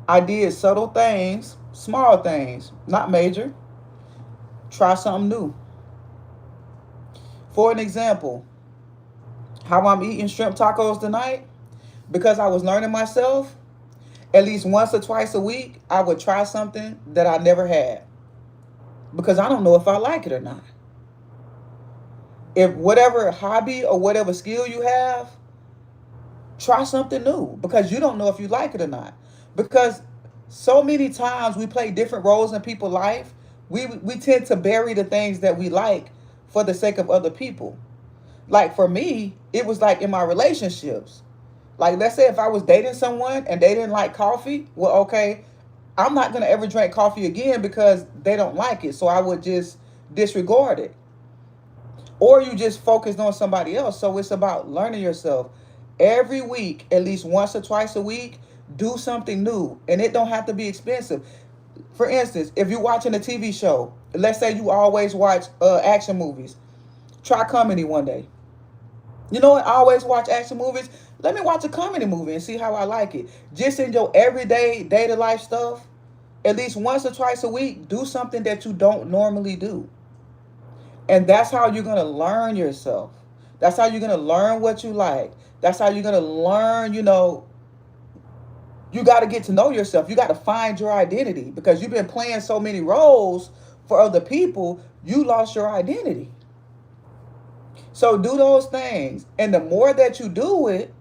I did subtle things, small things, not major. Try something new. For an example, how I'm eating shrimp tacos tonight, because I was learning myself, at least once or twice a week, I would try something that I never had. Because I don't know if I like it or not. If whatever hobby or whatever skill you have, try something new, because you don't know if you like it or not. Because so many times we play different roles in people's life, we tend to bury the things that we like for the sake of other people. Like for me, it was like in my relationships. Like, let's say if I was dating someone and they didn't like coffee, well, okay, I'm not going to ever drink coffee again because they don't like it. So I would just disregard it. Or you just focused on somebody else. So it's about learning yourself. Every week, at least once or twice a week, do something new. And it don't have to be expensive. For instance, if you're watching a TV show, let's say you always watch action movies. Try comedy one day. You know what? I always watch action movies. Let me watch a comedy movie and see how I like it. Just in your everyday, day-to-life stuff, at least once or twice a week, do something that you don't normally do. And that's how you're going to learn yourself. That's how you're going to learn what you like. That's how you're going to learn, you got to get to know yourself. You got to find your identity, because you've been playing so many roles for other people, you lost your identity. So do those things. And the more that you do it,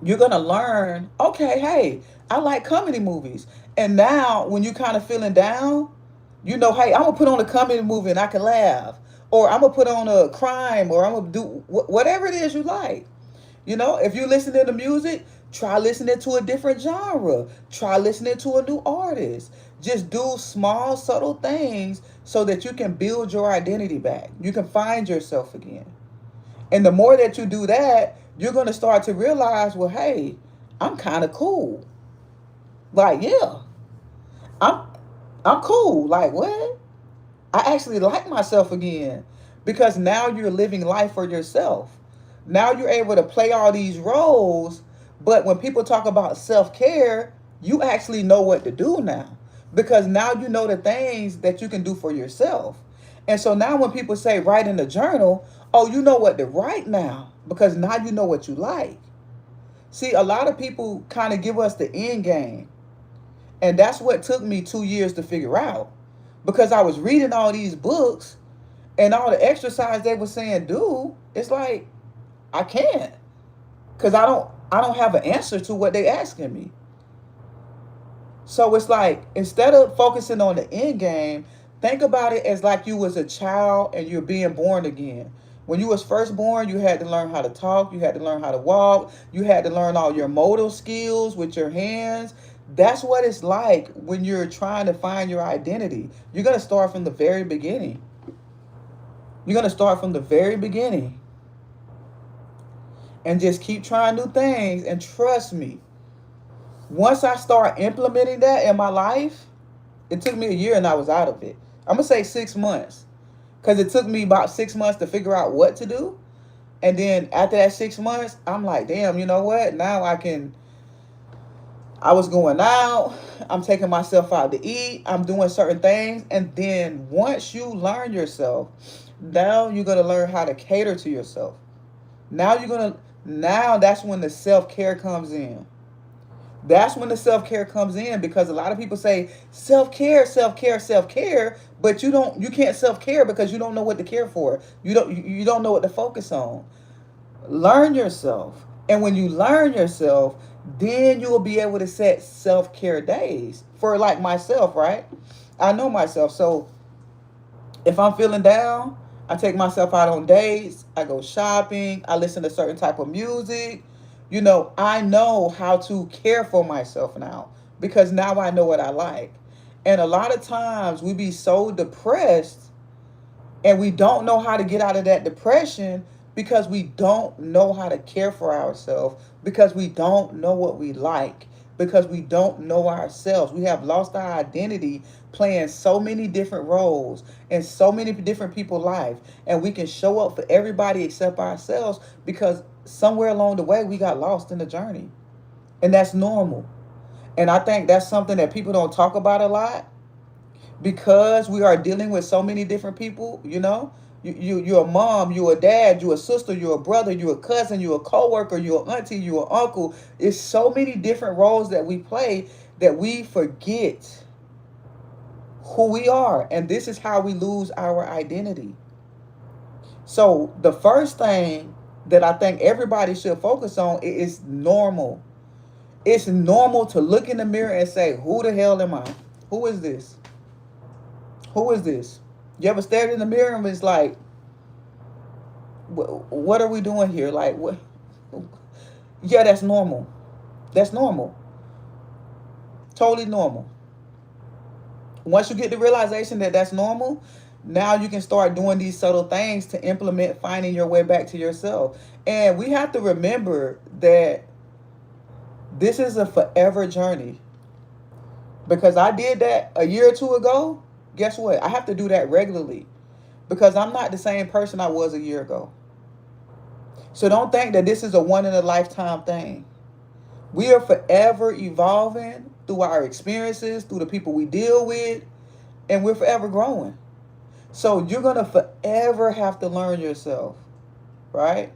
you're going to learn, okay, hey, I like comedy movies. And now when you're kind of feeling down, hey, I'm going to put on a comedy movie and I can laugh. Or I'm going to put on a crime, or I'm going to do whatever it is you like. If you're listening to music, try listening to a different genre. Try listening to a new artist. Just do small, subtle things so that you can build your identity back. You can find yourself again. And the more that you do that, you're going to start to realize, well, hey, I'm kind of cool. Like, yeah, I'm cool. Like, what? I actually like myself again, because now you're living life for yourself. Now you're able to play all these roles. But when people talk about self-care, you actually know what to do now, because now you know the things that you can do for yourself. And so now when people say write in the journal, oh, you know what to write now, because now you know what you like. See, a lot of people kind of give us the end game. And that's what took me 2 years to figure out, because I was reading all these books and all the exercise they were saying do. It's like, I can't. Because I don't have an answer to what they asking me. So it's like, instead of focusing on the end game, think about it as like you was a child and you're being born again. When you was first born, you had to learn how to talk, you had to learn how to walk, you had to learn all your motor skills with your hands. That's what it's like when you're trying to find your identity. You're going to start from the very beginning. You're going to start from the very beginning and just keep trying new things. And trust me, once I start implementing that in my life, it took me a year and I was out of it. I'm going to say 6 months, because it took me about 6 months to figure out what to do. And then after that 6 months, I'm like, damn, you know what? Now I was going out, I'm taking myself out to eat, I'm doing certain things. And then once you learn yourself, now you're going to learn how to cater to yourself. Now that's when the self-care comes in. That's when the self-care comes in, because a lot of people say self-care, self-care, self-care, but you can't self-care because you don't know what to care for. You don't know what to focus on. Learn yourself. And when you learn yourself, then you will be able to set self-care days. For like myself, right? I know myself. So if I'm feeling down, I take myself out on dates, I go shopping, I listen to certain type of music. I know how to care for myself now, because now I know what I like. And a lot of times we be so depressed and we don't know how to get out of that depression because we don't know how to care for ourselves, because we don't know what we like, because we don't know ourselves. We have lost our identity playing so many different roles in so many different people's lives. And we can show up for everybody except ourselves because somewhere along the way we got lost in the journey. And that's normal. And I think that's something that people don't talk about a lot, because we are dealing with so many different people. You're a mom, you're a dad, you're a sister, you're a brother, you're a cousin, you're a coworker, you're an auntie, you're an uncle. It's so many different roles that we play that we forget who we are. And this is how we lose our identity. So the first thing that I think everybody should focus on is normal. It's normal to look in the mirror and say, who the hell am I? Who is this? Who is this? You ever stared in the mirror and it's like, what are we doing here? Like, what? Yeah, that's normal. That's normal. Totally normal. Once you get the realization that that's normal, now you can start doing these subtle things to implement finding your way back to yourself. And we have to remember that this is a forever journey. Because I did that a year or two ago. Guess what? I have to do that regularly, because I'm not the same person I was a year ago. So don't think that this is a one in a lifetime thing. We are forever evolving through our experiences, through the people we deal with, and we're forever growing. So you're going to forever have to learn yourself, right?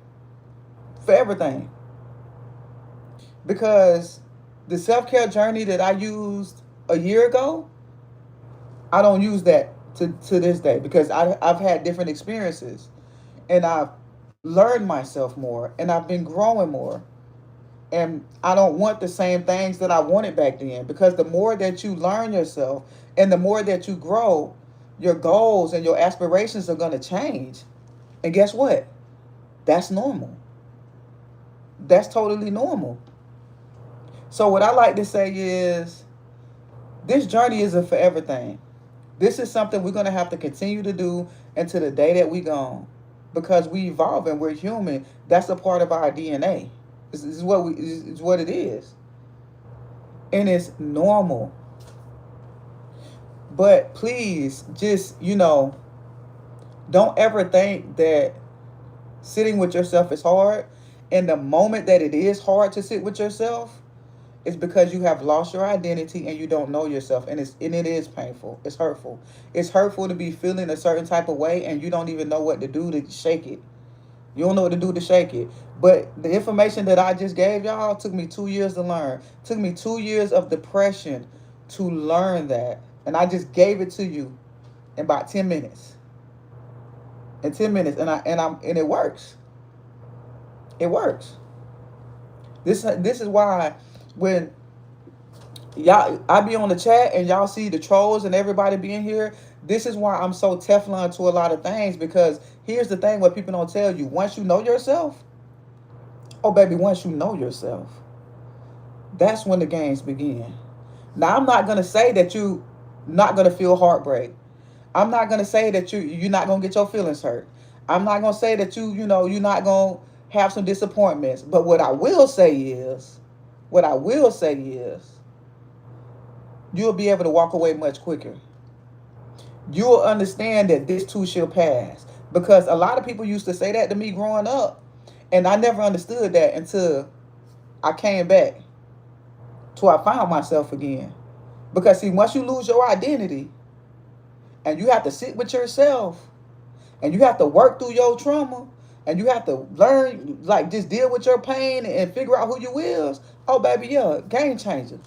For everything. Because the self-care journey that I used a year ago, I don't use that to this day, because I've had different experiences and I've learned myself more and I've been growing more. And I don't want the same things that I wanted back then, because the more that you learn yourself and the more that you grow, your goals and your aspirations are going to change. And guess what? That's normal. That's totally normal. So what I like to say is, this journey is a forever thing. This is something we're going to have to continue to do until the day that we gone, because we evolve and we're human. That's a part of our DNA. This is what it is. And it's normal. But please, just, don't ever think that sitting with yourself is hard. And the moment that it is hard to sit with yourself, it's because you have lost your identity and you don't know yourself. And it is painful. It's hurtful. It's hurtful to be feeling a certain type of way and you don't even know what to do to shake it. You don't know what to do to shake it. But the information that I just gave y'all took me 2 years to learn. Took me 2 years of depression to learn that. And I just gave it to you in about 10 minutes. In 10 minutes. And it works. It works. This is why when y'all I be on the chat and y'all see the trolls and everybody being here, this is why I'm so Teflon to a lot of things, because here's the thing what people don't tell you. Once you know yourself, oh baby, once you know yourself, that's when the games begin. Now I'm not gonna say that you not gonna feel heartbreak. I'm not gonna say that you're not gonna get your feelings hurt. I'm not gonna say that you're not gonna have some disappointments. But what I will say is, you'll be able to walk away much quicker. You'll understand that this too shall pass. Because a lot of people used to say that to me growing up, and I never understood that until I came back, till I found myself again. Because see, once you lose your identity, and you have to sit with yourself, and you have to work through your trauma, and you have to learn, like, just deal with your pain and figure out who you is. Oh baby, yeah, game changer.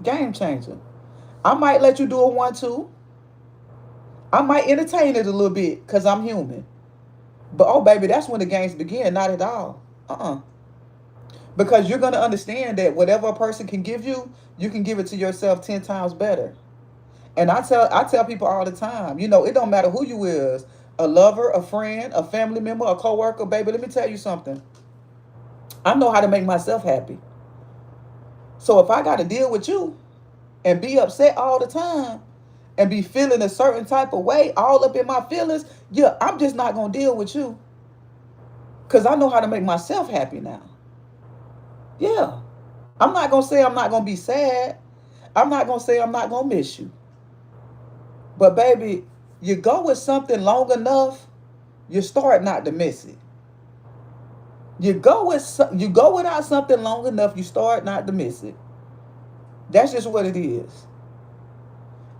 Game changer. I might let you do a 1-2. I might entertain it a little bit because I'm human. But oh baby, that's when the games begin. Not at all. Because you're gonna understand that whatever a person can give you, you can give it to yourself 10 times better. And I tell people all the time, it don't matter who you is, a lover, a friend, a family member, a coworker, baby. Let me tell you something. I know how to make myself happy. So if I got to deal with you and be upset all the time and be feeling a certain type of way, all up in my feelings, yeah, I'm just not gonna deal with you, because I know how to make myself happy now. Yeah. I'm not gonna say I'm not gonna be sad. I'm not gonna say I'm not gonna miss you. But baby, you go with something long enough, you start not to miss it. You go without something long enough, you start not to miss it. That's just what it is.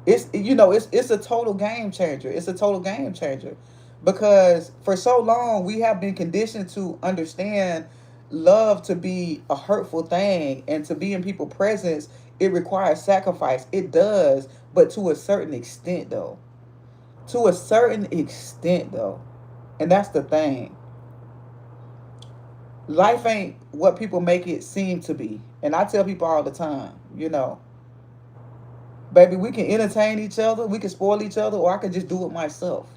It's a total game changer. It's a total game changer. Because for so long we have been conditioned to understand love to be a hurtful thing, and to be in people's presence, it requires sacrifice. It does, but to a certain extent though. To a certain extent though. And that's the thing. Life ain't what people make it seem to be. And I tell people all the time, baby, we can entertain each other, we can spoil each other, or I can just do it myself.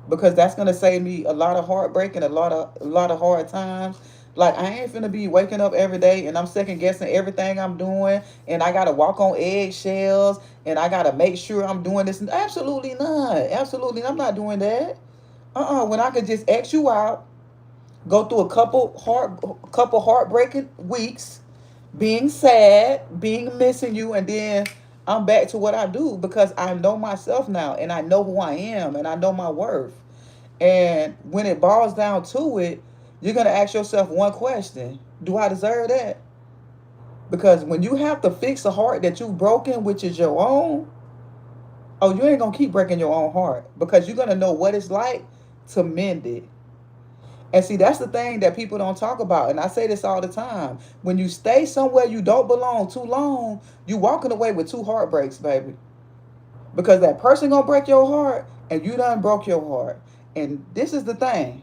Because that's gonna save me a lot of heartbreak and a lot of hard times. Like, I ain't finna be waking up every day and I'm second guessing everything I'm doing, and I gotta walk on eggshells, and I gotta make sure I'm doing this. Absolutely not. Absolutely, I'm not doing that. When I could just X you out, go through a couple heartbreaking weeks, being sad, being missing you, and then I'm back to what I do, because I know myself now, and I know who I am, and I know my worth. And when it boils down to it, you're gonna ask yourself one question: do I deserve that? Because when you have to fix a heart that you've broken, which is your own, oh, you ain't gonna keep breaking your own heart, because you're gonna know what it's like to mend it. And see, that's the thing that people don't talk about. And I say this all the time. When you stay somewhere you don't belong too long, you walking away with two heartbreaks, baby. Because that person gonna break your heart, and you done broke your heart. And this is the thing.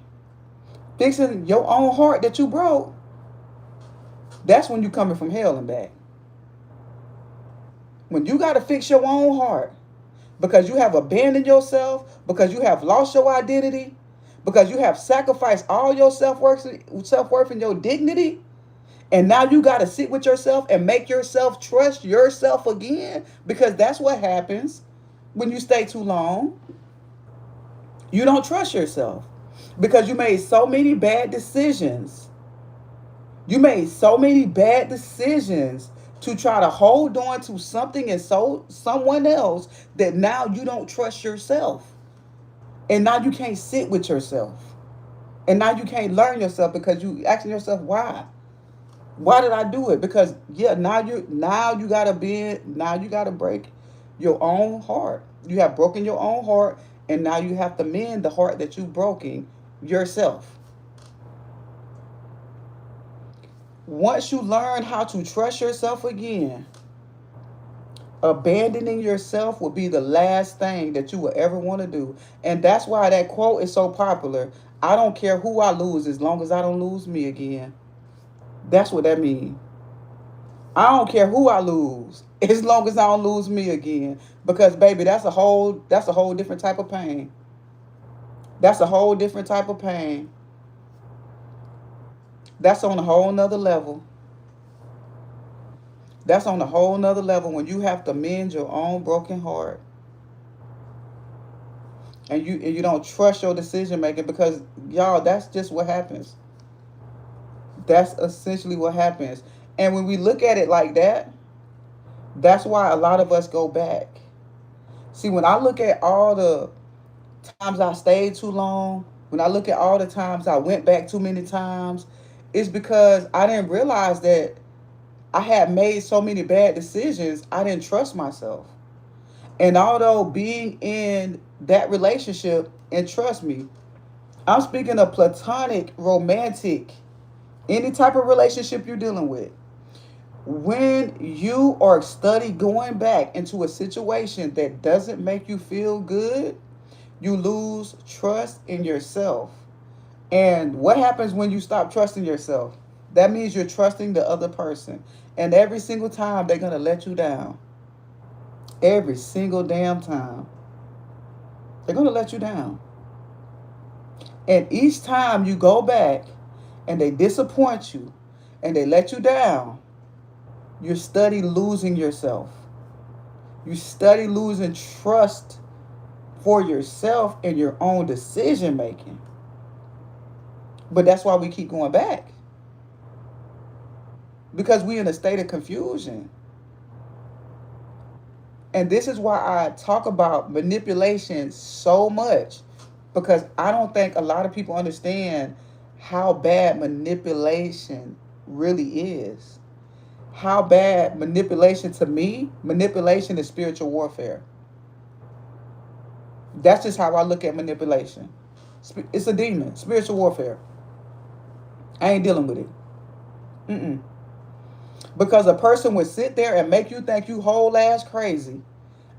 Fixing your own heart that you broke, that's when you coming from hell and back. When you gotta fix your own heart, because you have abandoned yourself, because you have lost your identity, because you have sacrificed all your self-worth and your dignity, and now you got to sit with yourself and make yourself trust yourself again, because that's what happens when you stay too long. You don't trust yourself because you made so many bad decisions. You made so many bad decisions to try to hold on to something and someone else, that now you don't trust yourself. And now you can't sit with yourself. And now you can't learn yourself, because you asking yourself why. Why did I do it? Because yeah, now you gotta break your own heart. You have broken your own heart, and now you have to mend the heart that you've broken yourself. Once you learn how to trust yourself again, abandoning yourself will be the last thing that you will ever want to do. And that's why that quote is so popular. I don't care who I lose as long as I don't lose me again. That's what that means. I don't care who I lose, as long as I don't lose me again. Because baby, that's a whole different type of pain. That's a whole different type of pain. That's on a whole nother level. That's on a whole nother level when you have to mend your own broken heart, and you don't trust your decision making, because y'all, that's just what happens. That's essentially what happens. And when we look at it like that, that's why a lot of us go back. See, when I look at all the times I stayed too long, when I look at all the times I went back too many times, it's because I didn't realize that I had made so many bad decisions. I didn't trust myself. And although being in that relationship, and trust me, I'm speaking of platonic, romantic, any type of relationship you're dealing with. When you are study going back into a situation that doesn't make you feel good, you lose trust in yourself. And what happens when you stop trusting yourself? That means you're trusting the other person. And every single time they're going to let you down. Every single damn time. They're going to let you down. And each time you go back and they disappoint you and they let you down, you study losing yourself. You study losing trust for yourself and your own decision making. But that's why we keep going back. Because we're in a state of confusion. And this is why I talk about manipulation so much. Because I don't think a lot of people understand how bad manipulation really is. How bad manipulation, to me, manipulation is spiritual warfare. That's just how I look at manipulation. It's a demon, spiritual warfare. I ain't dealing with it. Mm-mm. Because a person would sit there and make you think you whole ass crazy,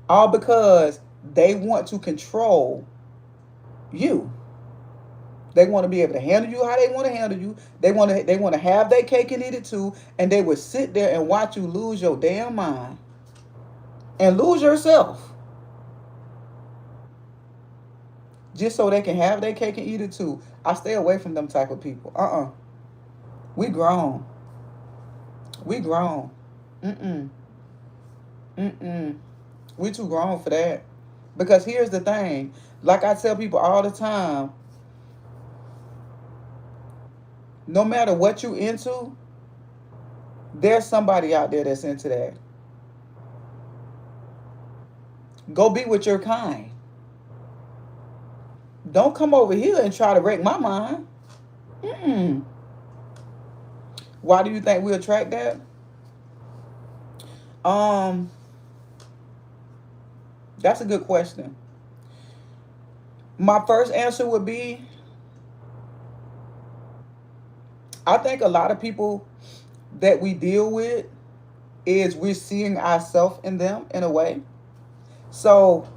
all because they want to control you. They want to be able to handle you how they want to handle you. They want to have their cake and eat it too, and they would sit there and watch you lose your damn mind and lose yourself, just so they can have their cake and eat it too. I stay away from them type of people. We grown. We grown. Mm-mm. Mm-mm. We too grown for that. Because here's the thing. Like I tell people all the time, no matter what you into, there's somebody out there that's into that. Go be with your kind. Don't come over here and try to wreck my mind. Mm-mm. Why do you think we attract that? Um, that's a good question. My first answer would be, I think a lot of people that we deal with is we're seeing ourselves in them in a way. So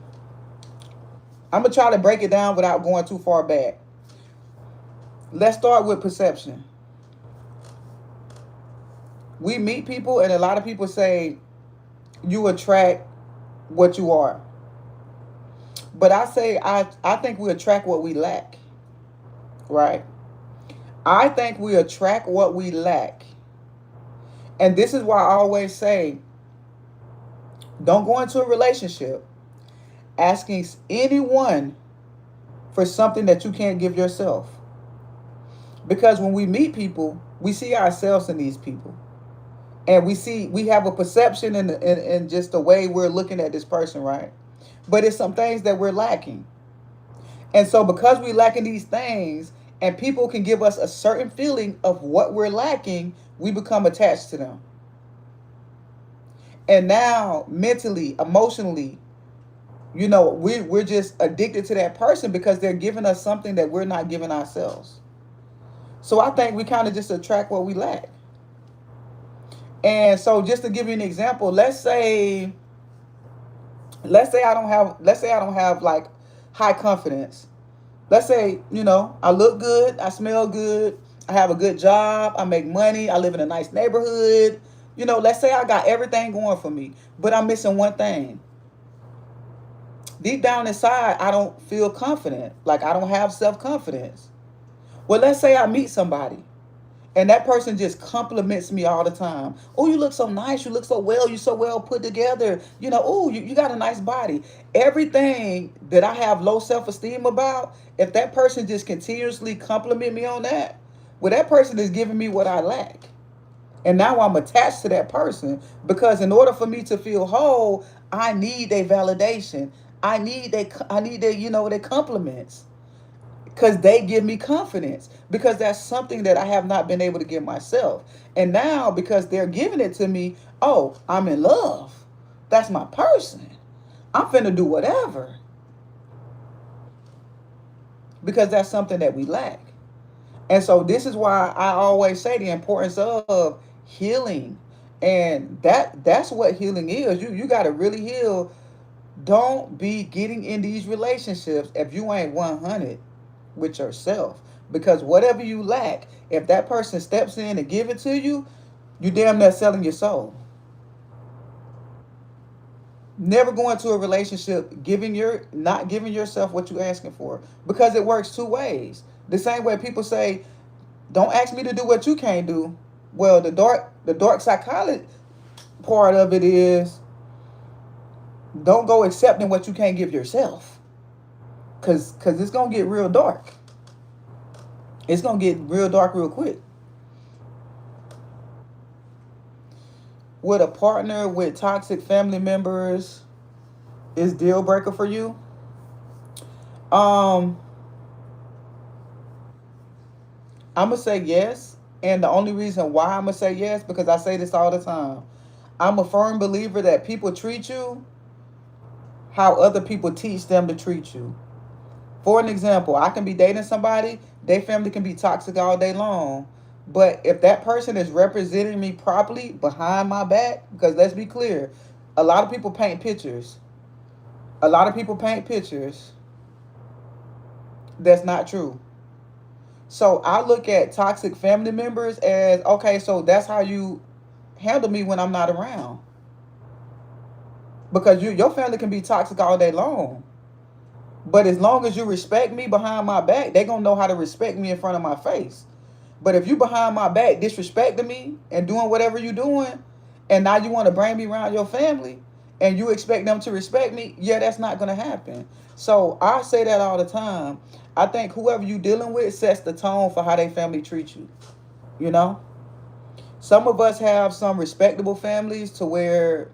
I'm gonna try to break it down without going too far back. Let's start with perception. We meet people and a lot of people say you attract what you are. But I say I think we attract what we lack. Right? I think we attract what we lack. And this is why I always say, don't go into a relationship asking anyone for something that you can't give yourself. Because when we meet people, we see ourselves in these people. And we have a perception in just the way we're looking at this person, right? But it's some things that we're lacking. And so because we're lacking these things, and people can give us a certain feeling of what we're lacking, we become attached to them. And now, mentally, emotionally, we're just addicted to that person because they're giving us something that we're not giving ourselves. So I think we kind of just attract what we lack. And so just to give you an example, let's say I don't have like high confidence. Let's say, I look good, I smell good, I have a good job. I make money. I live in a nice neighborhood. You know, let's say I got everything going for me, but I'm missing one thing. Deep down inside, I don't feel confident. Like I don't have self-confidence. Well, let's say I meet somebody and that person just compliments me all the time. Oh, you look so nice. You look so well. You so well put together. You know, oh, you got a nice body. Everything that I have low self-esteem about, if that person just continuously compliment me on that, well, that person is giving me what I lack. And now I'm attached to that person because in order for me to feel whole, I need their validation. I need their, their compliments because they give me confidence because that's something that I have not been able to give myself. And now because they're giving it to me, oh, I'm in love. That's my person. I'm finna do whatever because that's something that we lack. And so this is why I always say the importance of healing. And that's what healing is. You got to really heal. Don't be getting in these relationships if you ain't 100 with yourself. Because whatever you lack, if that person steps in and give it to you, you damn near selling your soul. Never go into a relationship not giving yourself what you're asking for. Because it works two ways. The same way people say, don't ask me to do what you can't do. Well, the dark psychology part of it is don't go accepting what you can't give yourself. Cause it's gonna get real dark. It's gonna get real dark real quick. Would a partner with toxic family members is deal breaker for you? Um, I'm gonna say yes, and the only reason why I'm gonna say yes because I say this all the time. I'm a firm believer that people treat you how other people teach them to treat you. For an example, I can be dating somebody, their family can be toxic all day long. But if that person is representing me properly behind my back, because let's be clear, a lot of people paint pictures. A lot of people paint pictures that's not true. So I look at toxic family members as okay, so that's how you handle me when I'm not around. Because your family can be toxic all day long. But as long as you respect me behind my back, they gonna know how to respect me in front of my face. But if you behind my back disrespecting me and doing whatever you doing, and now you want to bring me around your family and you expect them to respect me, yeah, that's not gonna happen. So I say that all the time. I think whoever you dealing with sets the tone for how they family treats you. You know? Some of us have some respectable families to where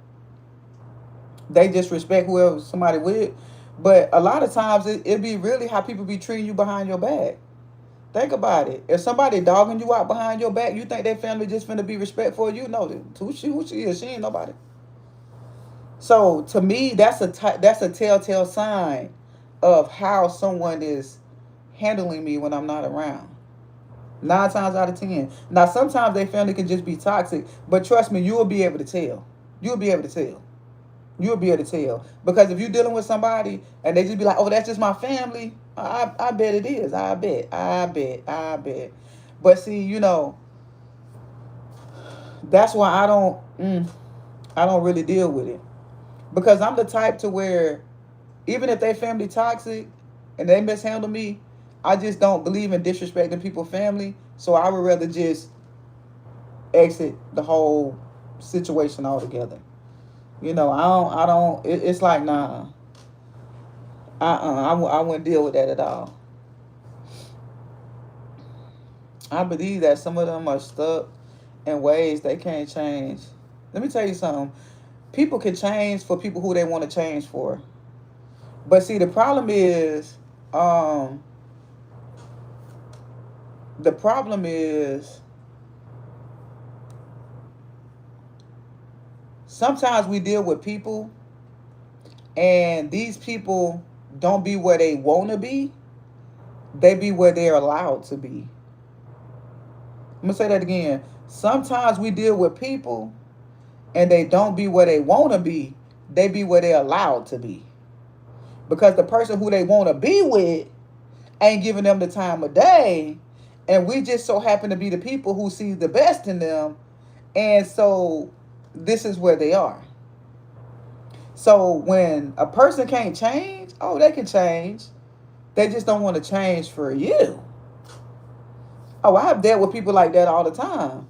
they just respect whoever somebody with. But a lot of times it be really how people be treating you behind your back. Think about it. If somebody dogging you out behind your back, you think that family just finna be respectful of you? No, who she is? She ain't nobody. So to me, that's a telltale sign of how someone is handling me when I'm not around. 9 times out of 10. Now sometimes their family can just be toxic, but trust me, you will be able to tell. You'll be able to tell. You'll be able to tell. Because if you're dealing with somebody and they just be like, oh, that's just my family, I bet it is. I bet. But see, that's why I don't really deal with it. Because I'm the type to where even if they family toxic and they mishandle me, I just don't believe in disrespecting people's family. So I would rather just exit the whole situation altogether. It's like, nah. I wouldn't deal with that at all. I believe that some of them are stuck in ways they can't change. Let me tell you something. People can change for people who they want to change for. But see, the problem is sometimes we deal with people and these people don't be where they want to be. They be where they're allowed to be. I'm going to say that again. Sometimes we deal with people and they don't be where they want to be. They be where they're allowed to be. Because the person who they want to be with ain't giving them the time of day And we just so happen to be the people who see the best in them. And so this is where they are. So when a person can't change, oh, they can change. They just don't want to change for you. Oh, I've dealt with people like that all the time.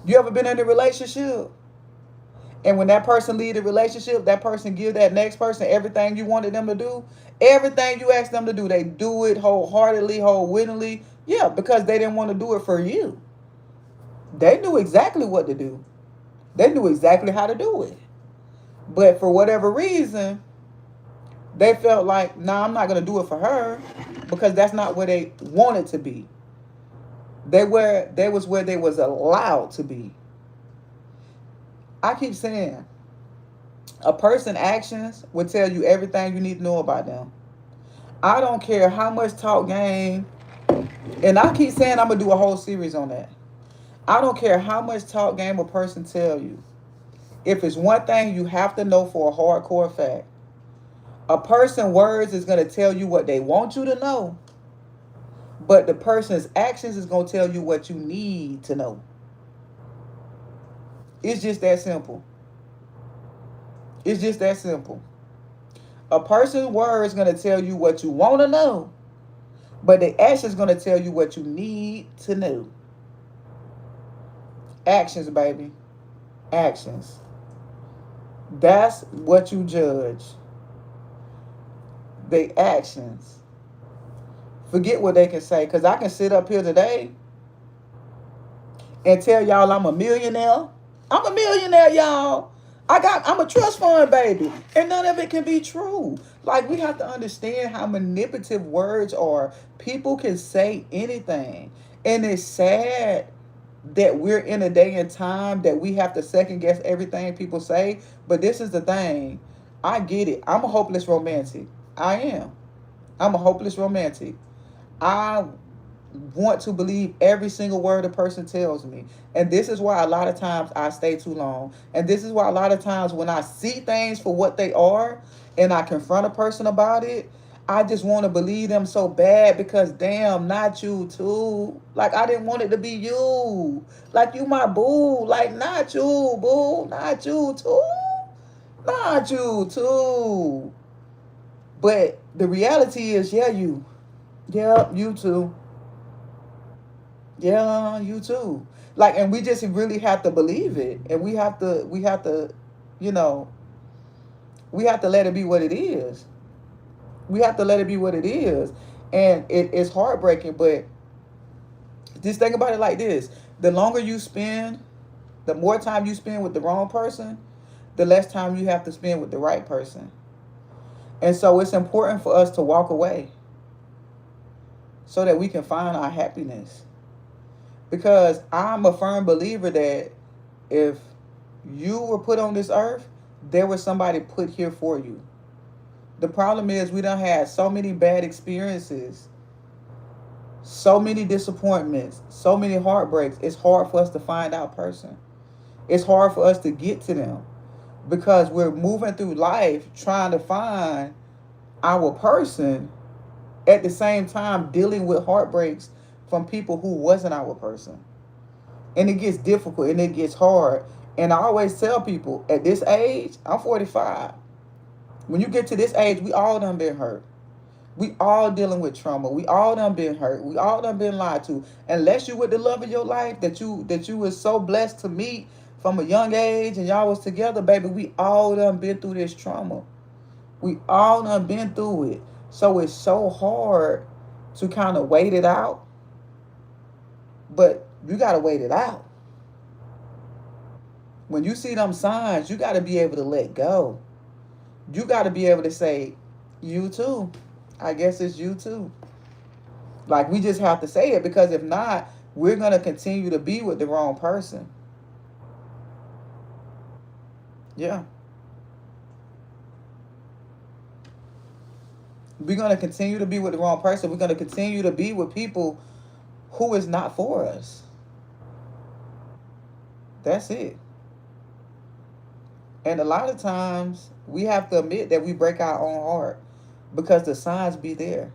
You ever been in a relationship? And when that person leave the relationship, that person give that next person everything you wanted them to do. Everything you asked them to do, they do it wholeheartedly, wholeheartedly. Yeah, because they didn't want to do it for you. They knew exactly what to do. They knew exactly how to do it. But for whatever reason, they felt like, nah, I'm not going to do it for her because that's not where they wanted to be. They was where they was allowed to be. I keep saying, a person's actions will tell you everything you need to know about them. I don't care how much talk game, and I keep saying I'm going to do a whole series on that. I don't care how much talk game a person tell you. If it's one thing you have to know for a hardcore fact, a person's words is going to tell you what they want you to know, but the person's actions is going to tell you what you need to know. It's just that simple. It's just that simple. A person's word is going to tell you what you want to know, but the action is going to tell you what you need to know. Actions, baby. Actions. That's what you judge. The actions. Forget what they can say, because I can sit up here today and tell y'all I'm a millionaire. I'm a millionaire, y'all. I'm a trust fund baby. And none of it can be true. Like, we have to understand how manipulative words are. People can say anything. And it's sad that we're in a day and time that we have to second guess everything people say. But this is the thing. I get it. I'm a hopeless romantic. I am. I'm a hopeless romantic. I want to believe every single word a person tells me. And this is why a lot of times I stay too long. And this is why a lot of times when I see things for what they are and I confront a person about it, I just want to believe them so bad because damn, not you too. Like, I didn't want it to be you. Like, you my boo. Like, not you, boo. Not you too. Not you too. But the reality is, yeah, you. Yeah, you too. Yeah, you too. Like, and we just really have to believe it. And we have to, you know, we have to let it be what it is. We have to let it be what it is. And it's heartbreaking, but just think about it like this. The longer you spend, the more time you spend with the wrong person, the less time you have to spend with the right person. And so it's important for us to walk away so that we can find our happiness. Because I'm a firm believer that if you were put on this earth, there was somebody put here for you. The problem is we done had so many bad experiences, so many disappointments, so many heartbreaks. It's hard for us to find our person. It's hard for us to get to them because we're moving through life trying to find our person at the same time dealing with heartbreaks from people who wasn't our person. And it gets difficult and it gets hard. And I always tell people, at this age, I'm 45. When you get to this age, we all done been hurt. We all dealing with trauma. We all done been hurt. We all done been lied to. Unless you with the love of your life that you was so blessed to meet from a young age and y'all was together, baby, we all done been through this trauma. We all done been through it. So it's so hard to kind of wait it out. But you got to wait it out. When you see them signs, you got to be able to let go. You got to be able to say, you too. I guess it's you too. Like, we just have to say it, because if not, we're going to continue to be with the wrong person. Yeah. We're going to continue to be with the wrong person. We're going to continue to be with people who is not for us. That's it. And a lot of times we have to admit that we break our own heart because the signs be there.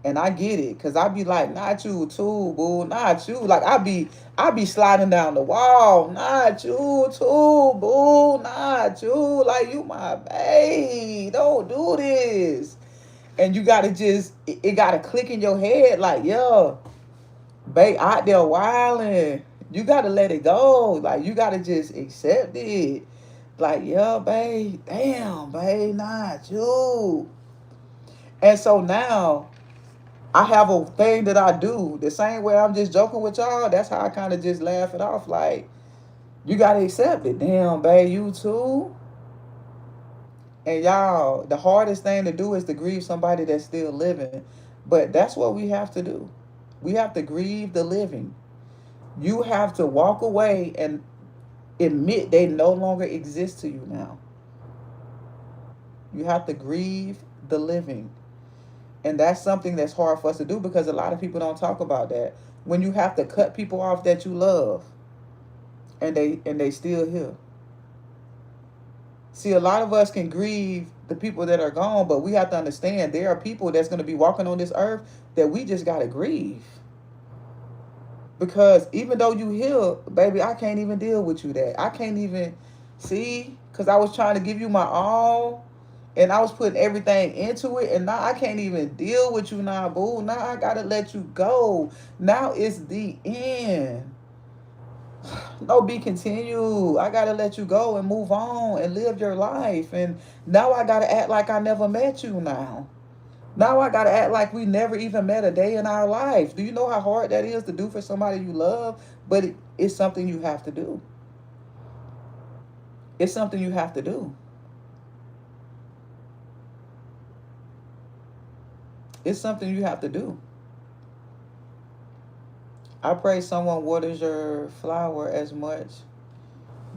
And I get it, cause I be like, not you too, boo, not you. Like I be sliding down the wall, not you too, boo, not you. Like you my babe, don't do this. And you gotta just, it gotta click in your head, like, yo, babe, out there wilding. You gotta let it go. Like you gotta just accept it. Like, yeah, babe, damn, babe, not you. And so now I have a thing that I do. The same way I'm just joking with y'all, that's how I kind of just laugh it off. Like, you gotta accept it. Damn, babe, you too. And y'all, the hardest thing to do is to grieve somebody that's still living. But that's what we have to do. We have to grieve the living. You have to walk away and admit they no longer exist to you now. You have to grieve the living. And that's something that's hard for us to do because a lot of people don't talk about that. When you have to cut people off that you love and they still here. See, a lot of us can grieve the people that are gone, but we have to understand there are people that's going to be walking on this earth that we just got to grieve. Because even though you heal, baby, I can't even deal with you that. I can't even see, because I was trying to give you my all and I was putting everything into it, and now I can't even deal with you now, boo. Now I got to let you go. Now it's the end. No, be continue. I got to let you go and move on and live your life. And now I got to act like I never met you now. Now I got to act like we never even met a day in our life. Do you know how hard that is to do for somebody you love? But it's something you have to do. It's something you have to do. It's something you have to do. I pray someone waters your flower as much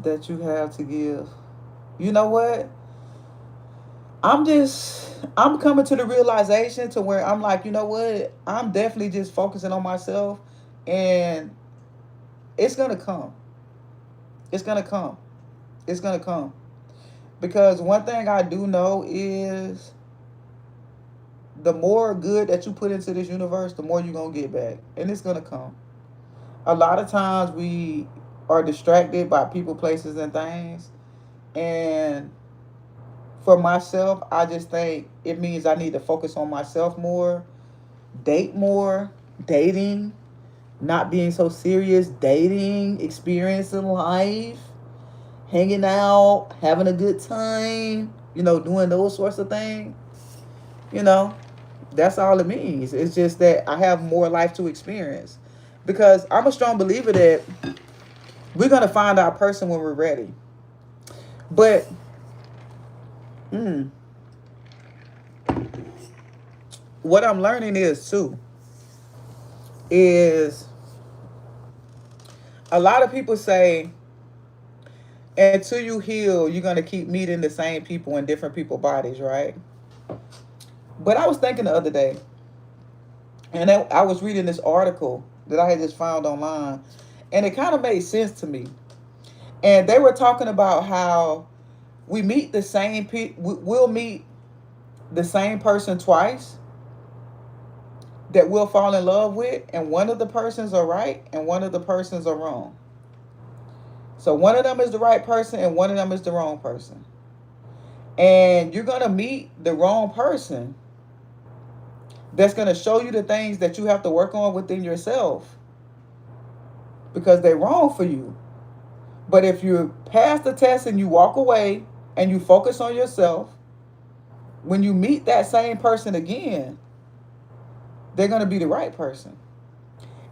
that you have to give. You know what? I'm coming to the realization to where I'm like, you know what? I'm definitely just focusing on myself, and it's going to come. It's going to come. It's going to come. Because one thing I do know is the more good that you put into this universe, the more you're going to get back. And it's going to come. A lot of times we are distracted by people, places, and things. And for myself, I just think it means I need to focus on myself more, date more, dating, not being so serious, dating, experiencing life, hanging out, having a good time, doing those sorts of things. That's all it means. It's just that I have more life to experience. Because I'm a strong believer that we're going to find our person when we're ready. But what I'm learning is a lot of people say until you heal, you're going to keep meeting the same people in different people's bodies, right? But I was thinking the other day, and I was reading this article that I had just found online, and it kind of made sense to me. And they were talking about how we meet the same we'll meet the same person twice that we'll fall in love with, and one of the persons are right and one of the persons are wrong. So one of them is the right person and one of them is the wrong person. And you're going to meet the wrong person that's going to show you the things that you have to work on within yourself because they're wrong for you. But if you pass the test and you walk away and you focus on yourself, when you meet that same person again, they're going to be the right person.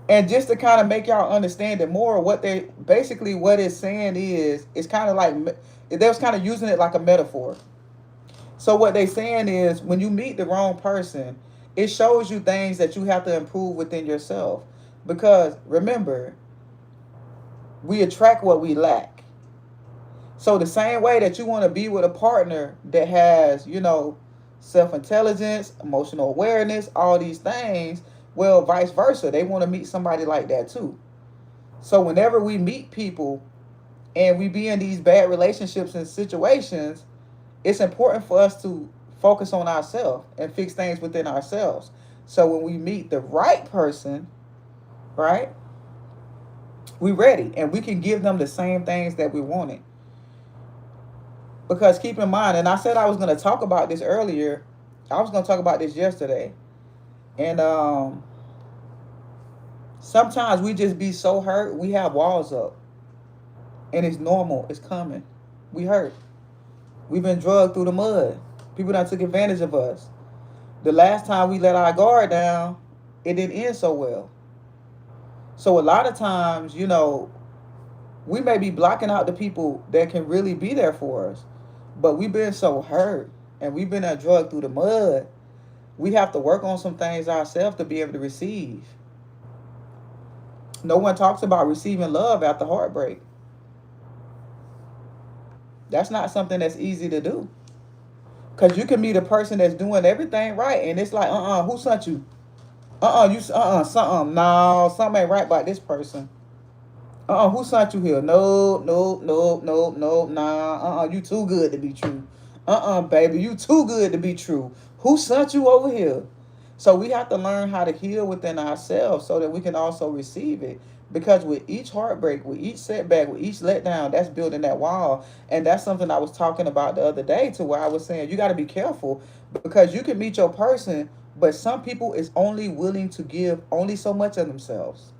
And just to kind of make y'all understand it more, what it's saying is, it's kind of like, they was kind of using it like a metaphor. So what they're saying is, when you meet the wrong person, it shows you things that you have to improve within yourself. Because remember, we attract what we lack. So the same way that you want to be with a partner that has, self-intelligence, emotional awareness, all these things, well, vice versa. They want to meet somebody like that too. So whenever we meet people and we be in these bad relationships and situations, it's important for us to focus on ourselves and fix things within ourselves. So when we meet the right person, right, we ready and we can give them the same things that we wanted. Because keep in mind, and I said I was going to talk about this earlier. I was going to talk about this yesterday. And sometimes we just be so hurt, we have walls up. And it's normal. It's coming. We hurt. We've been drugged through the mud. People done took advantage of us. The last time we let our guard down, it didn't end so well. So a lot of times, we may be blocking out the people that can really be there for us. But we've been so hurt and we've been drugged through the mud. We have to work on some things ourselves to be able to receive. No one talks about receiving love after heartbreak. That's not something that's easy to do. Because you can meet a person that's doing everything right. And it's like, who sent you? Something. No, something ain't right about this person. Who sent you here? No, nah, you too good to be true. Baby, you too good to be true. Who sent you over here? So we have to learn how to heal within ourselves so that we can also receive it. Because with each heartbreak, with each setback, with each letdown, that's building that wall. And that's something I was talking about the other day, to where I was saying you got to be careful, because you can meet your person, but some people is only willing to give only so much of themselves.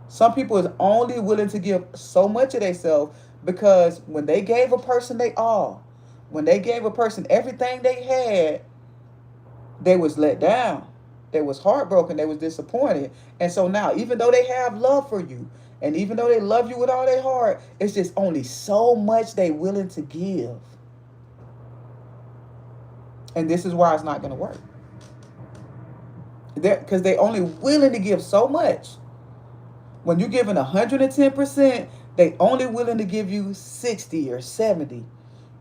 Some people is only willing to give so much of themselves, because when they gave a person they all, when they gave a person everything they had, they was let down. They was heartbroken. They was disappointed. And so now, even though they have love for you, and even though they love you with all their heart, it's just only so much they willing to give. And this is why it's not going to work. Because they only willing to give so much. When you're giving 110%, they only willing to give you 60 or 70.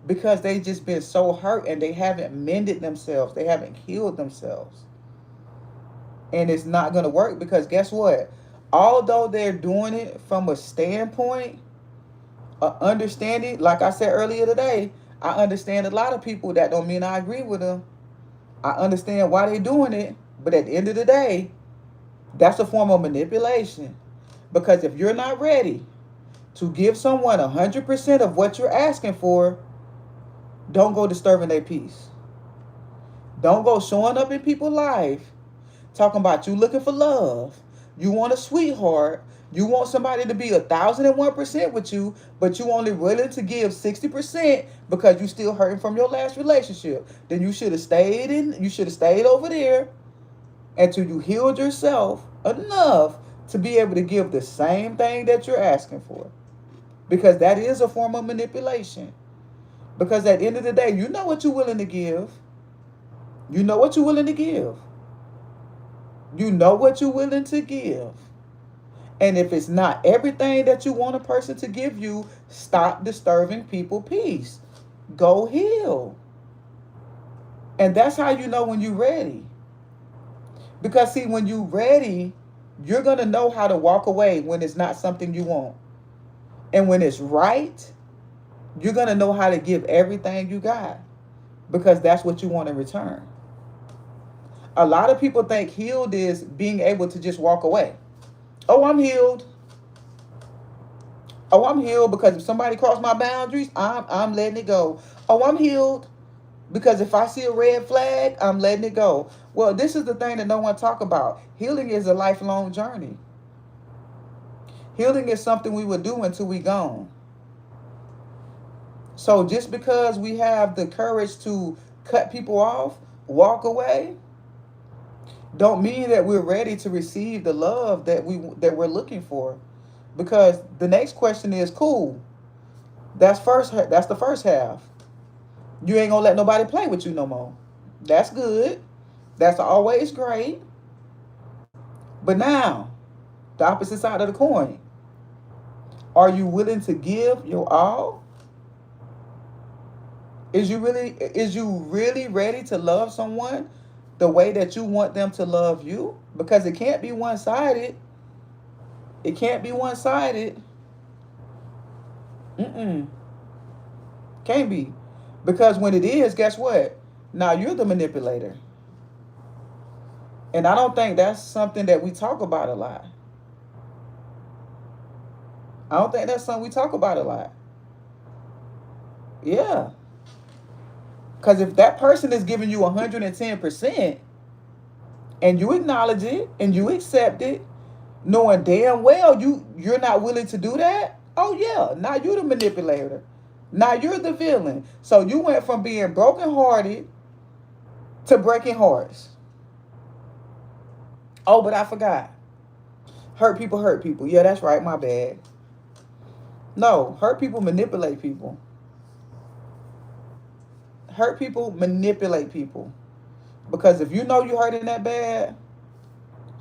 Because they just been so hurt and they haven't mended themselves. They haven't healed themselves. And it's not going to work, because guess what? Although they're doing it from a standpoint, understanding, like I said earlier today, I understand a lot of people. That don't mean I agree with them. I understand why they're doing it. But at the end of the day, that's a form of manipulation. Because if you're not ready to give someone 100% of what you're asking for, don't go disturbing their peace. Don't go showing up in people's life talking about you looking for love. You want a sweetheart. You want somebody to be 1,001% with you, but you only willing to give 60% because you still hurting from your last relationship. Then you should have stayed over there until you healed yourself enough to be able to give the same thing that you're asking for. Because that is a form of manipulation. Because at the end of the day, you know what you're willing to give. You know what you're willing to give. You know what you're willing to give. And if it's not everything that you want a person to give you, stop disturbing people's peace. Go heal. And that's how you know when you're ready. Because see, when you're ready, you're going to know how to walk away when it's not something you want. And when it's right, you're going to know how to give everything you got. Because that's what you want in return. A lot of people think healed is being able to just walk away. Oh, I'm healed. Oh, I'm healed because if somebody crossed my boundaries, I'm letting it go. Oh, I'm healed because if I see a red flag, I'm letting it go. Well, this is the thing that no one talk about. Healing is a lifelong journey. Healing is something we will do until we gone. So just because we have the courage to cut people off, walk away, don't mean that we're ready to receive the love that we're looking for. Because the next question is, cool, that's the first half. You ain't gonna let nobody play with you no more. That's good. That's always great. But now, the opposite side of the coin. Are you willing to give your all? Is you really ready to love someone the way that you want them to love you? Because it can't be one-sided. It can't be one-sided. Can't be. Because when it is, guess what? Now you're the manipulator. And I don't think that's something that we talk about a lot. I don't think that's something we talk about a lot. Yeah. Because if that person is giving you 110% and you acknowledge it and you accept it, knowing damn well you're not willing to do that, oh yeah, now you're the manipulator. Now you're the villain. So you went from being brokenhearted to breaking hearts. Oh, but I forgot. Hurt people hurt people. Yeah, that's right. My bad. No, hurt people manipulate people. Hurt people manipulate people. Because if you know you're hurting that bad,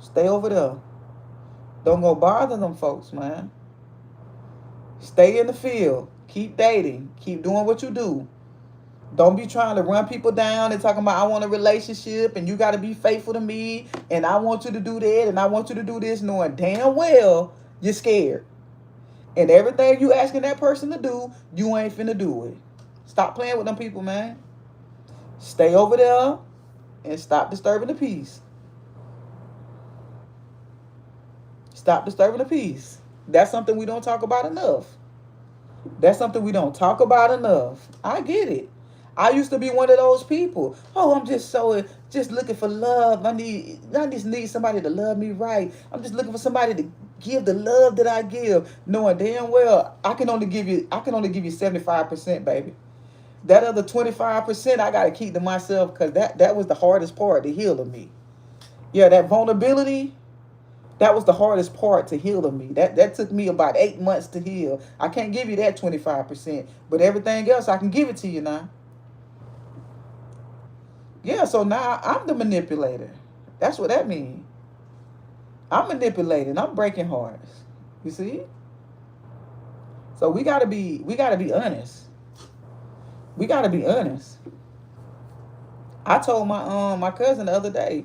stay over there. Don't go bother them folks, man. Stay in the field. Keep dating. Keep doing what you do. Don't be trying to run people down and talking about I want a relationship and you got to be faithful to me and I want you to do that and I want you to do this, knowing damn well you're scared. And everything you asking that person to do, you ain't finna do it. Stop playing with them people, man. Stay over there and stop disturbing the peace. Stop disturbing the peace. That's something we don't talk about enough. That's something we don't talk about enough. I get it. I used to be one of those people. Oh, I'm just looking for love. I just need somebody to love me right. I'm just looking for somebody to give the love that I give, knowing damn well I can only give you 75%, baby. That other 25% I gotta keep to myself because that was the hardest part to heal of me. Yeah, that vulnerability, that was the hardest part to heal of me. That took me about 8 months to heal. I can't give you that 25%, but everything else I can give it to you now. Yeah, so now I'm the manipulator. That's what that means. I'm manipulating. I'm breaking hearts. You see? So we gotta be honest. We gotta be honest. I told my cousin the other day.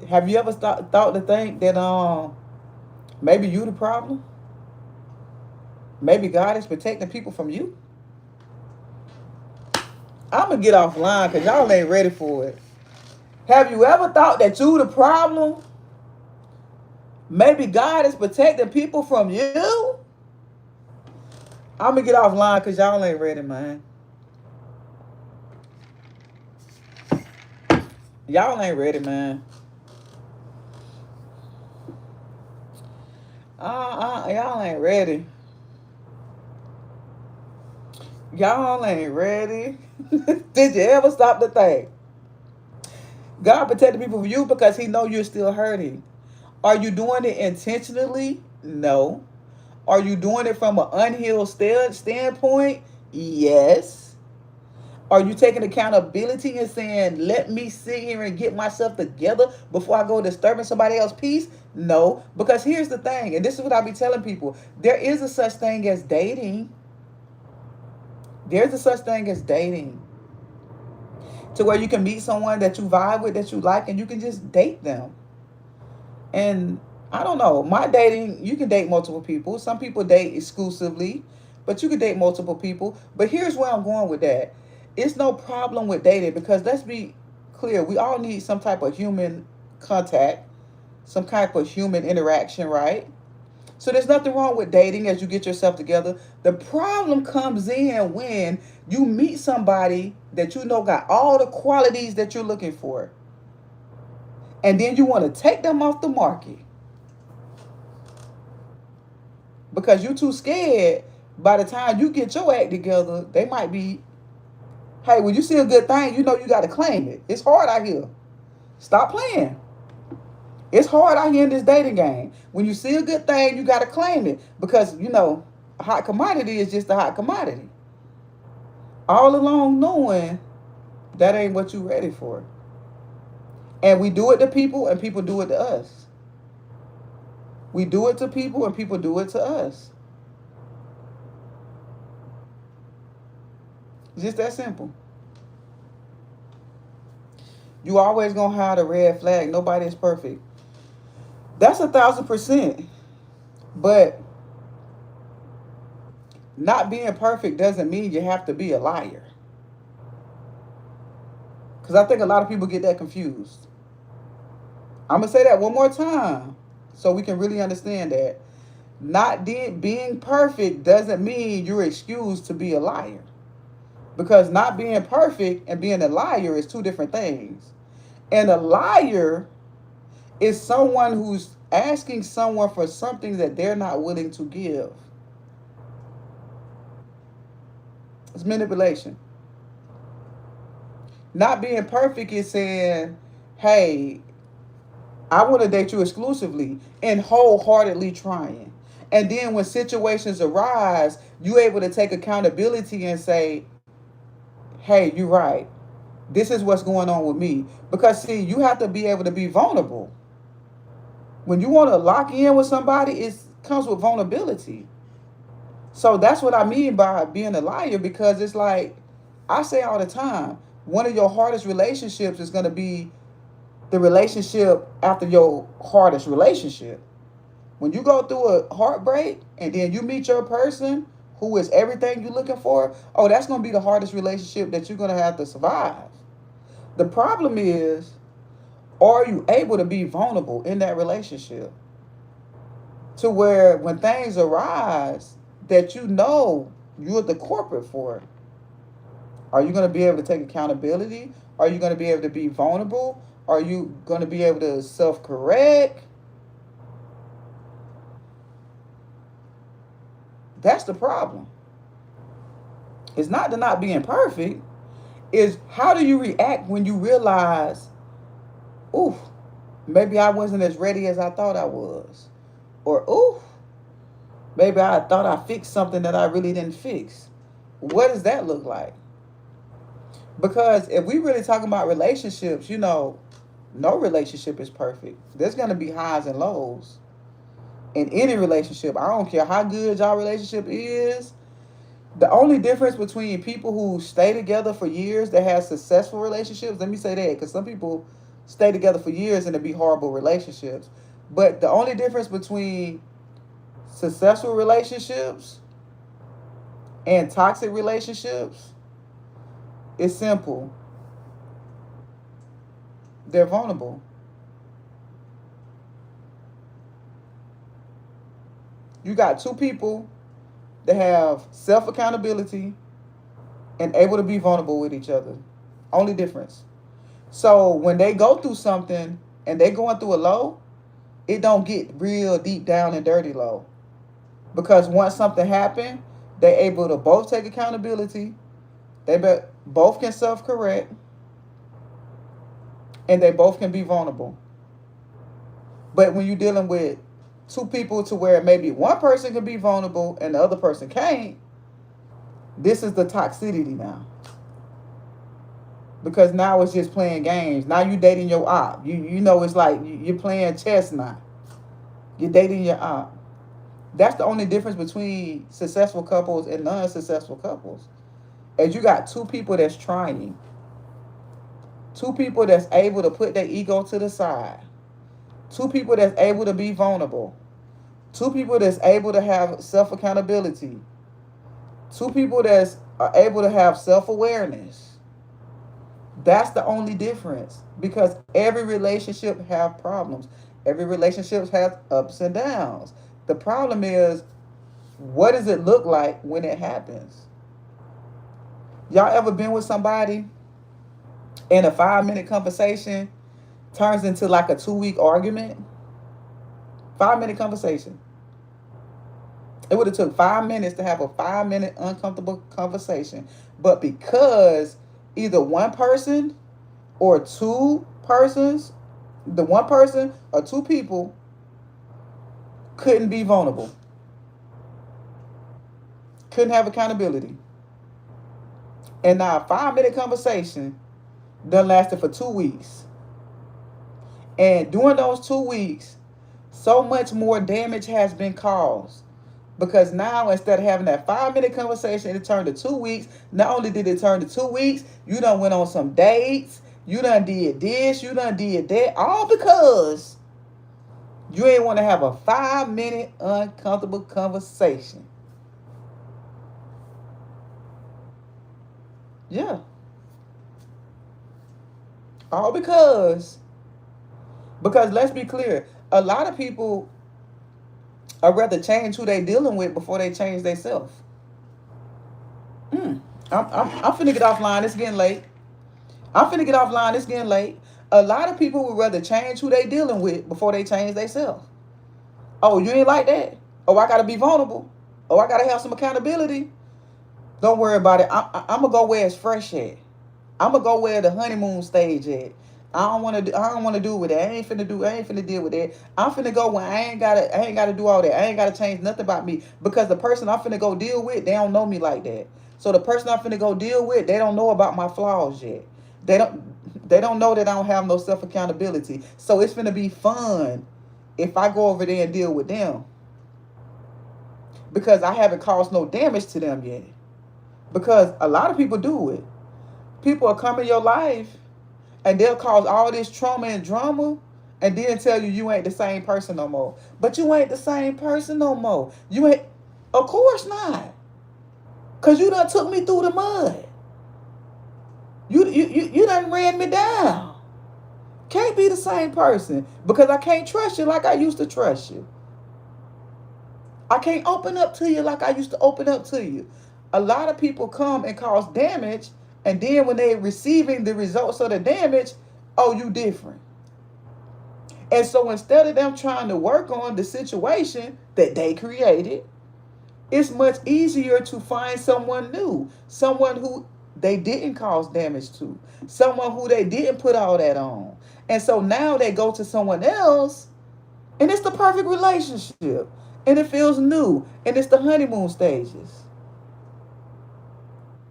Have you ever thought to think that maybe you the problem? Maybe God is protecting people from you? I'm gonna get offline because y'all ain't ready for it. Have you ever thought that you the problem? Maybe God is protecting people from you? I'm gonna get offline because y'all ain't ready, man. Y'all ain't ready, man. Y'all ain't ready. Y'all ain't ready. Did you ever stop to think? God protected people from you because he know you're still hurting. Are you doing it intentionally? No. Are you doing it from an unhealed standpoint? Yes. Are you taking accountability and saying, let me sit here and get myself together before I go disturbing somebody else's peace? No. Because here's the thing, and this is what I be telling people. There is a such thing as dating. There's a such thing as dating. To where you can meet someone that you vibe with, that you like, and you can just date them. And I don't know, my dating, you can date multiple people. Some people date exclusively, but you can date multiple people. But here's where I'm going with that. It's no problem with dating because let's be clear, we all need some type of human contact, some type of human interaction, right? So there's nothing wrong with dating as you get yourself together. The problem comes in when you meet somebody that you know got all the qualities that you're looking for. And then you want to take them off the market. Because you're too scared by the time you get your act together, they might be, hey, when you see a good thing, you know you got to claim it. It's hard out here. Stop playing. It's hard out here in this dating game. When you see a good thing, you got to claim it. Because, a hot commodity is just a hot commodity. All along knowing that ain't what you ready for. And we do it to people and people do it to us. We do it to people and people do it to us. It's just that simple. You always gonna have a red flag. Nobody is perfect. That's 1,000%. But not being perfect doesn't mean you have to be a liar. Because I think a lot of people get that confused. I'm going to say that one more time so we can really understand that. Not being perfect doesn't mean you're excused to be a liar. Because not being perfect and being a liar is two different things. And a liar is someone who's asking someone for something that they're not willing to give. It's manipulation. Not being perfect is saying, hey, I want to date you exclusively and wholeheartedly trying. And then when situations arise, you're able to take accountability and say, hey, you're right. This is what's going on with me. Because, see, you have to be able to be vulnerable. When you want to lock in with somebody, it comes with vulnerability. So that's what I mean by being a liar, because it's like, I say all the time, one of your hardest relationships is going to be the relationship after your hardest relationship. When you go through a heartbreak and then you meet your person who is everything you're looking for, oh, that's going to be the hardest relationship that you're going to have to survive. The problem is, are you able to be vulnerable in that relationship to where when things arise that you know you're the corporate for it? Are you going to be able to take accountability? Are you going to be able to be vulnerable? Are you going to be able to self-correct? That's the problem. It's not the not being perfect. It's how do you react when you realize, ooh, maybe I wasn't as ready as I thought I was. Or, ooh, maybe I thought I fixed something that I really didn't fix. What does that look like? Because if we really talking about relationships, no relationship is perfect. There's going to be highs and lows in any relationship. I don't care how good your relationship is. The only difference between people who stay together for years that have successful relationships, let me say that, because some people stay together for years and it be horrible relationships. But the only difference between successful relationships and toxic relationships is simple. They're vulnerable. You got two people that have self-accountability and able to be vulnerable with each other. Only difference. So when they go through something and they going through a low, it don't get real deep down and dirty low. Because once something happened, they able to both take accountability. They both can self-correct. And they both can be vulnerable. But when you're dealing with two people to where maybe one person can be vulnerable and the other person can't, this is the toxicity now. Because now it's just playing games. Now you dating your op. You know it's like you're playing chess now. You're dating your op. That's the only difference between successful couples and non-successful couples. As you got two people that's trying. Two people that's able to put their ego to the side. Two people that's able to be vulnerable. Two people that's able to have self-accountability. Two people that's are able to have self-awareness. That's the only difference. Because every relationship have problems. Every relationship has ups and downs. The problem is, what does it look like when it happens? Y'all ever been with somebody and a 5-minute conversation turns into like a 2-week argument? 5-minute conversation. It would have took 5 minutes to have a 5-minute uncomfortable conversation. But because either one person or two persons, the one person or two people couldn't be vulnerable, couldn't have accountability. And now a 5-minute conversation done lasted for 2 weeks. And during those 2 weeks, so much more damage has been caused. Because now instead of having that 5-minute conversation, it turned to 2 weeks. Not only did it turn to 2 weeks, you done went on some dates. You done did this. You done did that. All because you ain't want to have a 5-minute uncomfortable conversation. Yeah. All because Because let's be clear, a lot of people are rather change who they dealing with before they change themselves. I'm finna get offline. It's getting late. I'm finna get offline. It's getting late. A lot of people would rather change who they dealing with before they change themselves. Oh, you ain't like that? Oh, I gotta be vulnerable. Oh, I gotta have some accountability. Don't worry about it. I'm gonna go where it's fresh at. I'm gonna go where the honeymoon stage at. I don't want to. I don't want to do with that. I ain't finna do. I ain't finna deal with that. I'm finna go when I ain't gotta. I ain't gotta do all that. I ain't gotta change nothing about me because the person I'm finna go deal with, they don't know me like that. So the person I'm finna go deal with, they don't know about my flaws yet. They don't. They don't know that I don't have no self accountability. So it's finna be fun if I go over there and deal with them because I haven't caused no damage to them yet. Because a lot of people do it. People will come in your life and they'll cause all this trauma and drama and then tell you you ain't the same person no more. But you ain't the same person no more. You ain't, of course not. Because you done took me through the mud. You done ran me down. Can't be the same person because I can't trust you like I used to trust you. I can't open up to you like I used to open up to you. A lot of people come and cause damage, and then when they're receiving the results of the damage, oh, you different. And so instead of them trying to work on the situation that they created, it's much easier to find someone new, someone who they didn't cause damage to, someone who they didn't put all that on. And so now they go to someone else, and it's the perfect relationship, and it feels new, and it's the honeymoon stages.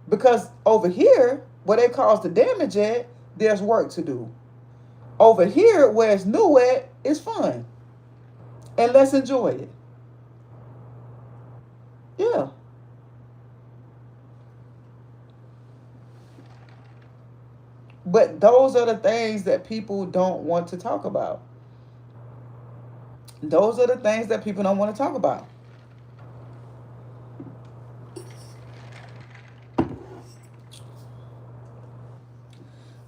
Because over here, where they cause the damage at, there's work to do. Over here, where it's new at, it's fun. And let's enjoy it. Yeah. But those are the things that people don't want to talk about. Those are the things that people don't want to talk about.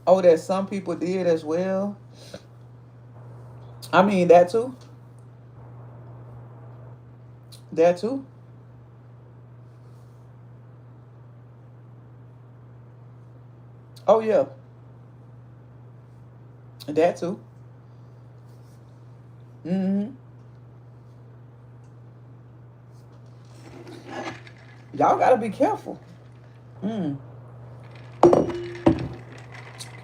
Oh, that some people did as well. I mean, that too. That too. Oh, yeah. That too. Mm-hmm. Y'all gotta be careful. Mm.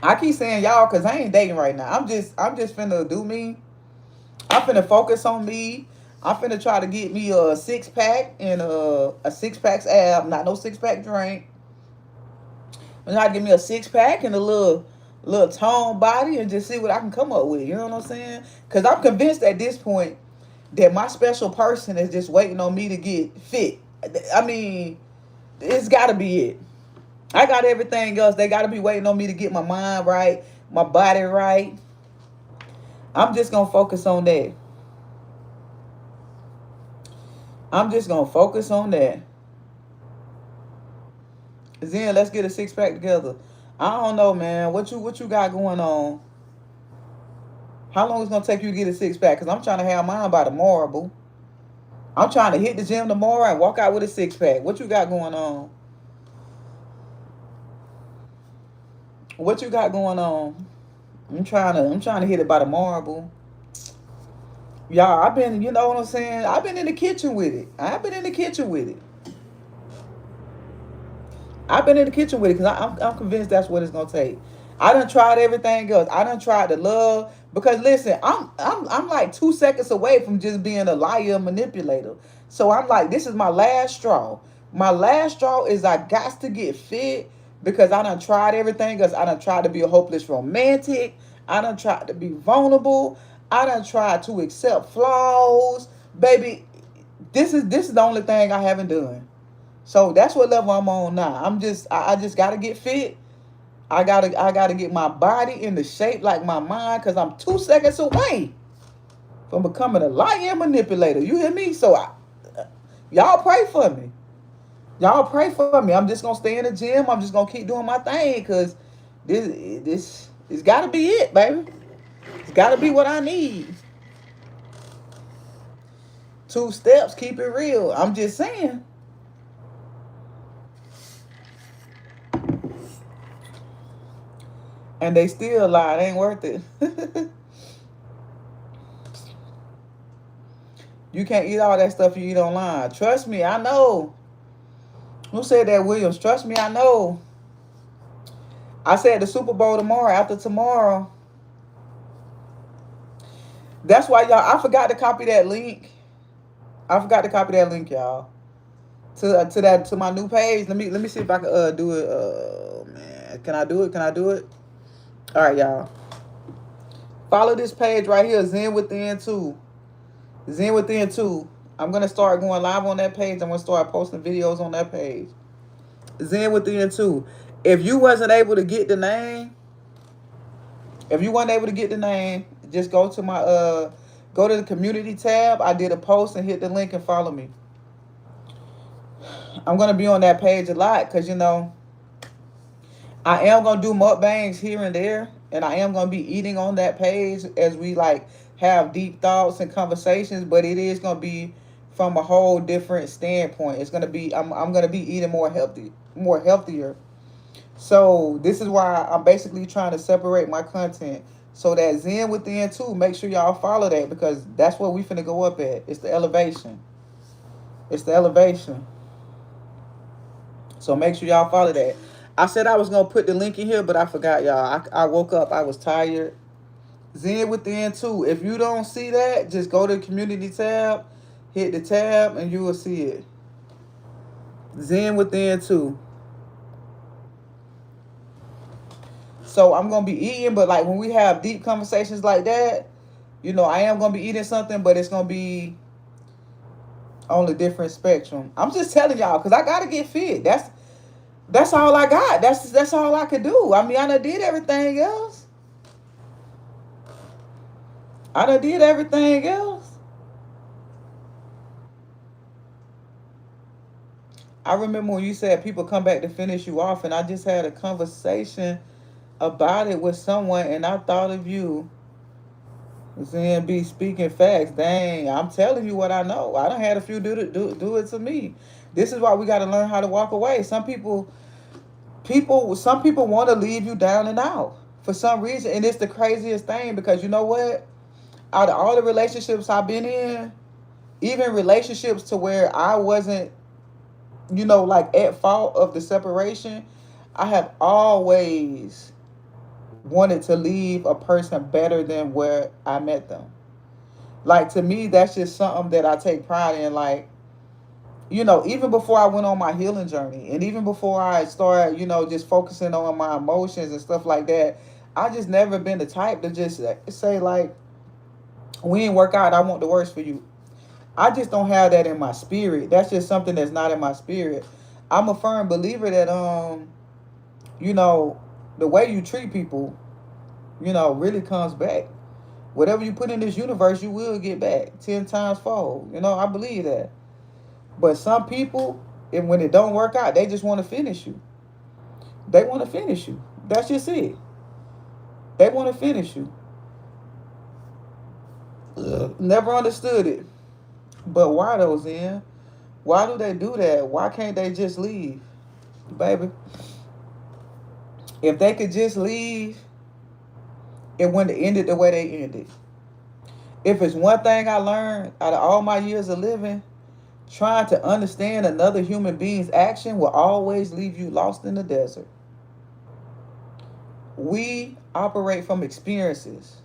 I keep saying y'all because I ain't dating right now. I'm just finna do me. I'm finna focus on me. I'm finna try to get me a 6 pack and a 6 pack's ab, not no 6 pack drink. I'm trying to give me a 6 pack and a little tone body and just see what I can come up with. You know what I'm saying? Because I'm convinced at this point that my special person is just waiting on me to get fit. I mean, it's got to be it. I got everything else. They got to be waiting on me to get my mind right, my body right. I'm just going to focus on that. I'm just going to focus on that. Then let's get a 6 pack together. I don't know, man. What you got going on? How long it's gonna take you to get a 6 pack? Cause I'm trying to have mine by tomorrow, boo. I'm trying to hit the gym tomorrow and walk out with a 6 pack. What you got going on? What you got going on? I'm trying to hit it by tomorrow, boo. Y'all, I've been, you know what I'm saying? I've been in the kitchen with it. I've been in the kitchen with it. I've been in the kitchen with it because I'm convinced that's what it's gonna take. I done tried everything else. I done tried to love because listen, I'm like 2 seconds away from just being a liar manipulator. So I'm like, this is my last straw. My last straw is I got to get fit because I done tried everything else. I done tried to be a hopeless romantic. I done tried to be vulnerable. I done tried to accept flaws. Baby, this is the only thing I haven't done. So that's what level I'm on now. I just gotta get fit. I gotta get my body in the shape like my mind because I'm 2 seconds away from becoming a liar manipulator. You hear me? So y'all pray for me. Y'all pray for me. I'm just gonna stay in the gym. I'm just gonna keep doing my thing because this it's gotta be it, baby. It's got to be what I need. 2 steps, keep it real. I'm just saying. And they still lie. It ain't worth it. You can't eat all that stuff you eat online. Trust me, I know. Who said that, Williams? Trust me, I know. I said the Super Bowl tomorrow, after tomorrow. That's why, y'all, I forgot to copy that link. I forgot to copy that link, y'all. To my new page. Let me see if I can do it. Man. Can I do it? Can I do it? All right, y'all. Follow this page right here, Zinwithin 2. Zinwithin 2. I'm going to start going live on that page. I'm going to start posting videos on that page. Zinwithin 2. If you wasn't able to get the name, just go to my go to the community tab. I did a post and hit the link and follow me. I'm going to be on that page a lot because, you know, I am going to do mukbangs here and there. And I am going to be eating on that page as we, like, have deep thoughts and conversations. But it is going to be from a whole different standpoint. It's going to be, I'm going to be eating more healthier. So this is why I'm basically trying to separate my content. So that Zinwithin 2, make sure y'all follow that because that's what we finna go up at. It's the elevation. It's the elevation. So make sure y'all follow that. I said I was going to put the link in here, but I forgot, y'all. I woke up. I was tired. Zinwithin 2. If you don't see that, just go to the community tab. Hit the tab, and you will see it. Zinwithin 2. So I'm going to be eating, but like when we have deep conversations like that, you know, I am going to be eating something, but it's going to be on a different spectrum. I'm just telling y'all because I got to get fit. That's all I got. That's all I could do. I mean, I done did everything else. I remember when you said people come back to finish you off, and I just had a conversation about it with someone, and I thought of you. ZNB speaking facts. Dang, I'm telling you what I know. I done had a few do it to me. This is why we got to learn how to walk away. Some people want to leave you down and out for some reason, and it's the craziest thing because you know what? Out of all the relationships I've been in, even relationships to where I wasn't, you know, like at fault of the separation, I have always wanted to leave a person better than where I met them. Like, to me, that's just something that I take pride in. Like, you know, even before I went on my healing journey and even before I started, you know, just focusing on my emotions and stuff like that, I just never been the type to just say, like, we ain't work out, I want the worst for you. I just don't have that in my spirit. That's just something that's not in my spirit. I'm a firm believer that, you know, the way you treat people, you know, really comes back. Whatever you put in this universe, you will get back 10 times fold. You know, I believe that. But some people, and when it don't work out, they just want to finish you. They want to finish you. That's just it. They want to finish you. Never understood it. But why though, Zen? Why do they do that? Why can't they just leave? Baby, if they could just leave, it wouldn't have ended the way they ended. If it's one thing I learned out of all my years of living, trying to understand another human being's action will always leave you lost in the desert. We operate from experiences.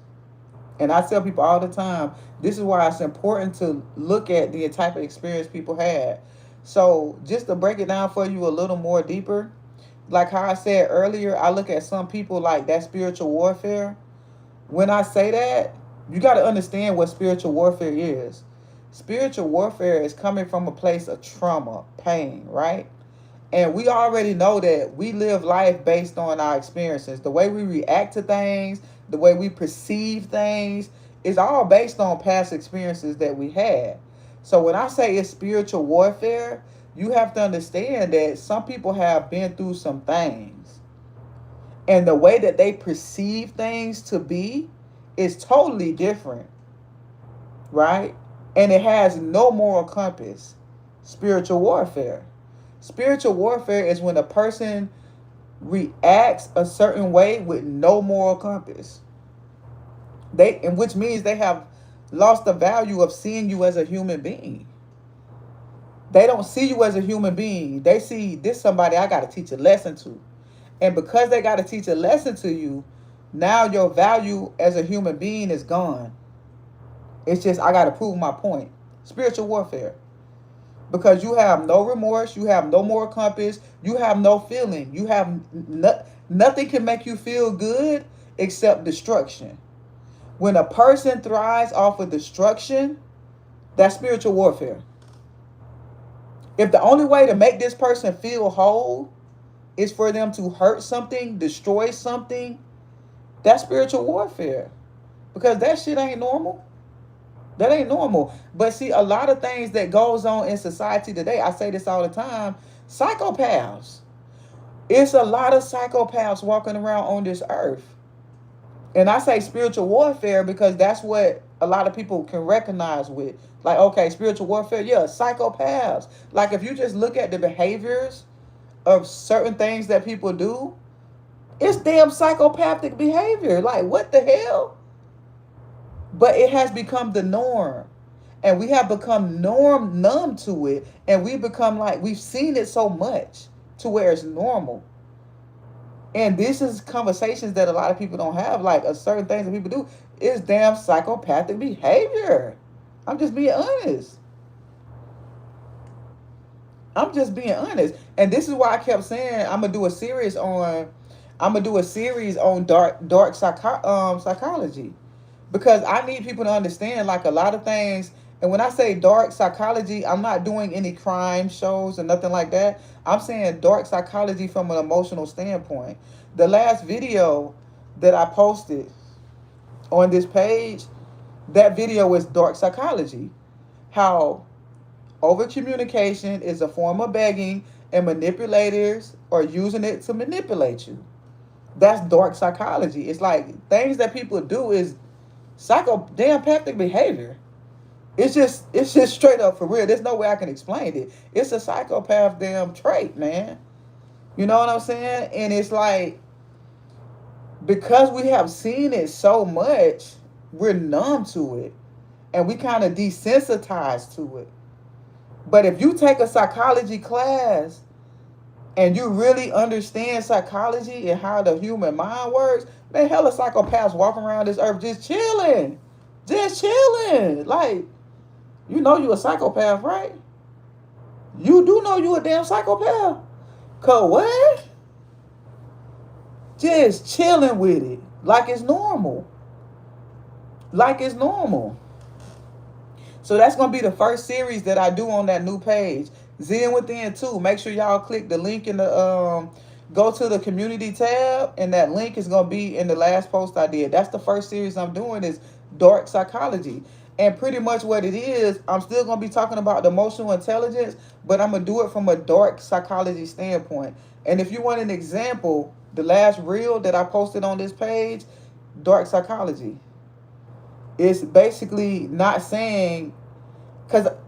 And I tell people all the time, this is why it's important to look at the type of experience people had. So just to break it down for you a little more deeper, like how I said earlier, I look at some people like that spiritual warfare. When I say that, you got to understand what spiritual warfare is. Spiritual warfare is coming from a place of trauma, pain, right? And we already know that we live life based on our experiences. The way we react to things, the way we perceive things is all based on past experiences that we had. So when I say it's spiritual warfare, you have to understand that some people have been through some things. And the way that they perceive things to be is totally different, right? And it has no moral compass. Spiritual warfare. Spiritual warfare is when a person reacts a certain way with no moral compass. And which means they have lost the value of seeing you as a human being. They don't see you as a human being. They see this somebody I got to teach a lesson to. And because they got to teach a lesson to you, now your value as a human being is gone. It's just, I got to prove my point. Spiritual warfare. Because you have no remorse, you have no moral compass, you have no feeling. You have nothing can make you feel good except destruction. When a person thrives off of destruction, that's spiritual warfare. If the only way to make this person feel whole is for them to hurt something, destroy something, that's spiritual warfare. Because that shit ain't normal. That ain't normal. But see, a lot of things that goes on in society today, I say this all the time, psychopaths. It's a lot of psychopaths walking around on this earth. And I say spiritual warfare because that's what a lot of people can recognize with. Like, okay, spiritual warfare, yeah, psychopaths. Like, if you just look at the behaviors of certain things that people do, it's damn psychopathic behavior. Like, what the hell? But it has become the norm. And we have become numb to it. And we become like, we've seen it so much to where it's normal. And this is conversations that a lot of people don't have. Like, a certain things that people do is damn psychopathic behavior. I'm just being honest. I'm just being honest. And this is why I kept saying I'm gonna do a series on dark psychology. Because I need people to understand, like, a lot of things. And when I say dark psychology, I'm not doing any crime shows or nothing like that. I'm saying dark psychology from an emotional standpoint. The last video that I posted on this page, that video was dark psychology. How over communication is a form of begging and manipulators are using it to manipulate you. That's dark psychology. It's like things that people do is psychopathic behavior. It's just straight up for real. There's no way I can explain it. It's a psychopath damn trait, man. You know what I'm saying? And it's like, because we have seen it so much, we're numb to it. And we kind of desensitized to it. But if you take a psychology class and you really understand psychology and how the human mind works, man, hella psychopaths walking around this earth just chilling. Just chilling. Like, you know you a psychopath, right? You do know you a damn psychopath. Cause what? Just chilling with it. Like it's normal. Like it's normal. So that's going to be the first series that I do on that new page. Zinwithin 2. Make sure y'all click the link in the, go to the community tab, and that link is going to be in the last post I did. That's the first series I'm doing is dark psychology. And pretty much what it is, I'm still going to be talking about the emotional intelligence, but I'm going to do it from a dark psychology standpoint. And if you want an example, the last reel that I posted on this page, dark psychology. It's basically not saying,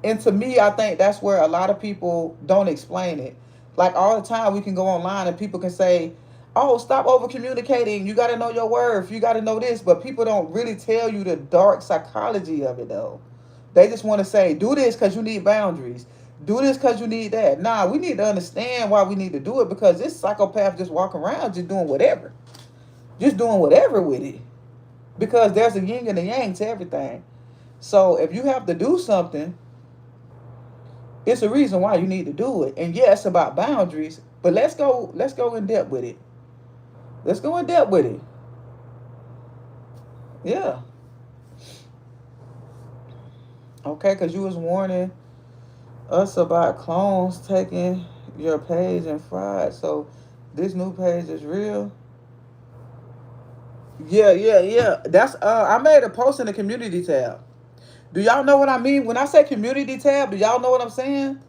and to me, I think that's where a lot of people don't explain it. Like all the time we can go online and people can say, oh, stop over communicating. You got to know your worth. You got to know this. But people don't really tell you the dark psychology of it, though. They just want to say, do this because you need boundaries. Do this because you need that. Nah, we need to understand why we need to do it, because this psychopath just walking around just doing whatever. Just doing whatever with it. Because there's a yin and a yang to everything. So if you have to do something, it's a reason why you need to do it. And yeah, it's about boundaries, but let's go in depth with it. Let's go in depth with it. Yeah. Okay, because you was warning us about clones taking your page and fried. So this new page is real. Yeah. That's I made a post in the community tab. Do y'all know what I mean when I say community tab? Do y'all know what I'm saying?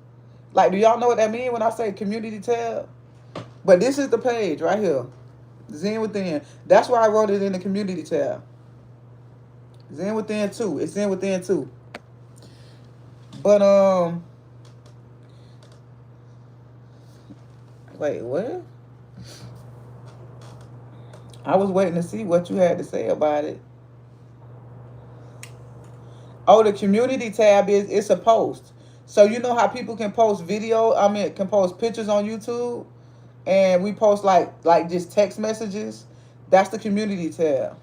Like, do y'all know what that mean when I say community tab? But this is the page right here, Zinwithin. That's why I wrote it in the community tab. Zinwithin too. It's Zinwithin too. But wait, what? I was waiting to see what you had to say about it. Oh, the community tab is it's a post. So you know how people can post video, can post pictures on YouTube and we post like just text messages. That's the community tab.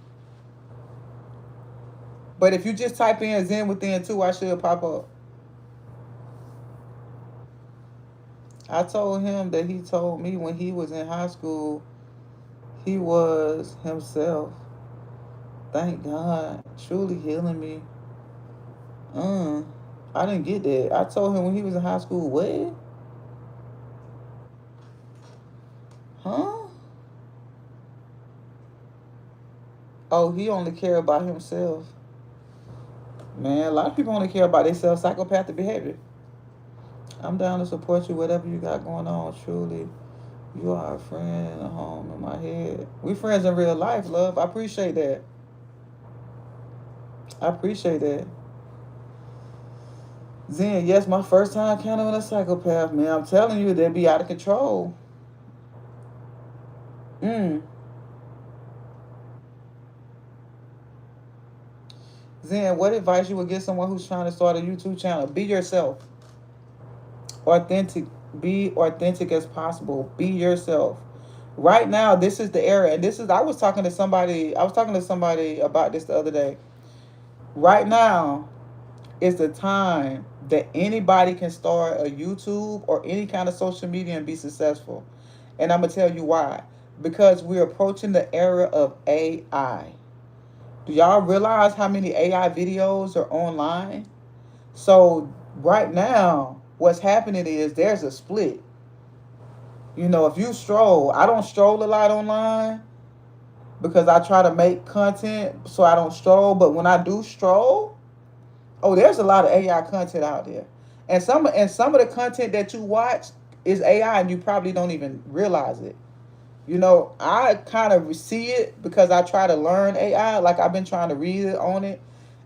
But if you just type in Zinwithin 2, I should pop up. I told him that he told me when he was in high school, he was himself. Thank God. Truly healing me. I didn't get that. I told him when he was in high school, what? Huh? Oh, he only care about himself. Man, a lot of people only care about themselves, psychopathic behavior. I'm down to support you, whatever you got going on, truly. You are a friend and a home in my head. We friends in real life, love. I appreciate that. I appreciate that. Zen, yes, my first time encountering a psychopath, man. I'm telling you, they'll be out of control. Zen, what advice you would give someone who's trying to start a YouTube channel? Be yourself. Authentic. Be authentic as possible. Be yourself. Right now, this is the era, and I was talking to somebody about this the other day. Right now is the time that anybody can start a YouTube or any kind of social media and be successful. And I'm gonna tell you why. Because we're approaching the era of AI. Do y'all realize how many AI videos are online? So right now, what's happening is there's a split. You know, if you stroll, I don't stroll a lot online because I try to make content so I don't stroll. But when I do stroll, oh, there's a lot of AI content out there. And some of the content that you watch is AI and you probably don't even realize it. You know, I kind of see it because I try to learn AI. Like I've been trying to read it on it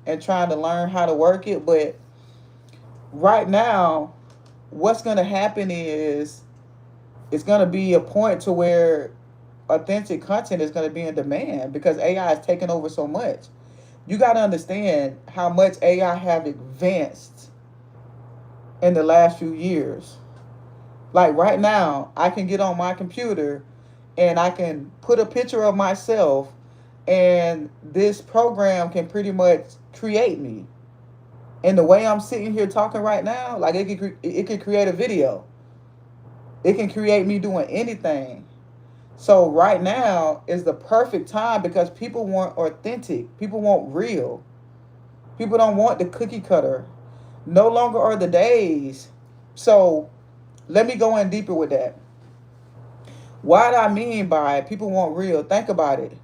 and trying to learn how to work it. But right now, what's going to happen is it's going to be a point to where authentic content is going to be in demand because AI is taking over so much. You got to understand how much AI have advanced in the last few years. Like right now, I can get on my computer and I can put a picture of myself and this program can pretty much create me. And the way I'm sitting here talking right now, like it can create a video. It can create me doing anything. So right now is the perfect time because people want authentic. People want real. People don't want the cookie cutter. No longer are the days. So let me go in deeper with that. What I mean by people want real, think about it.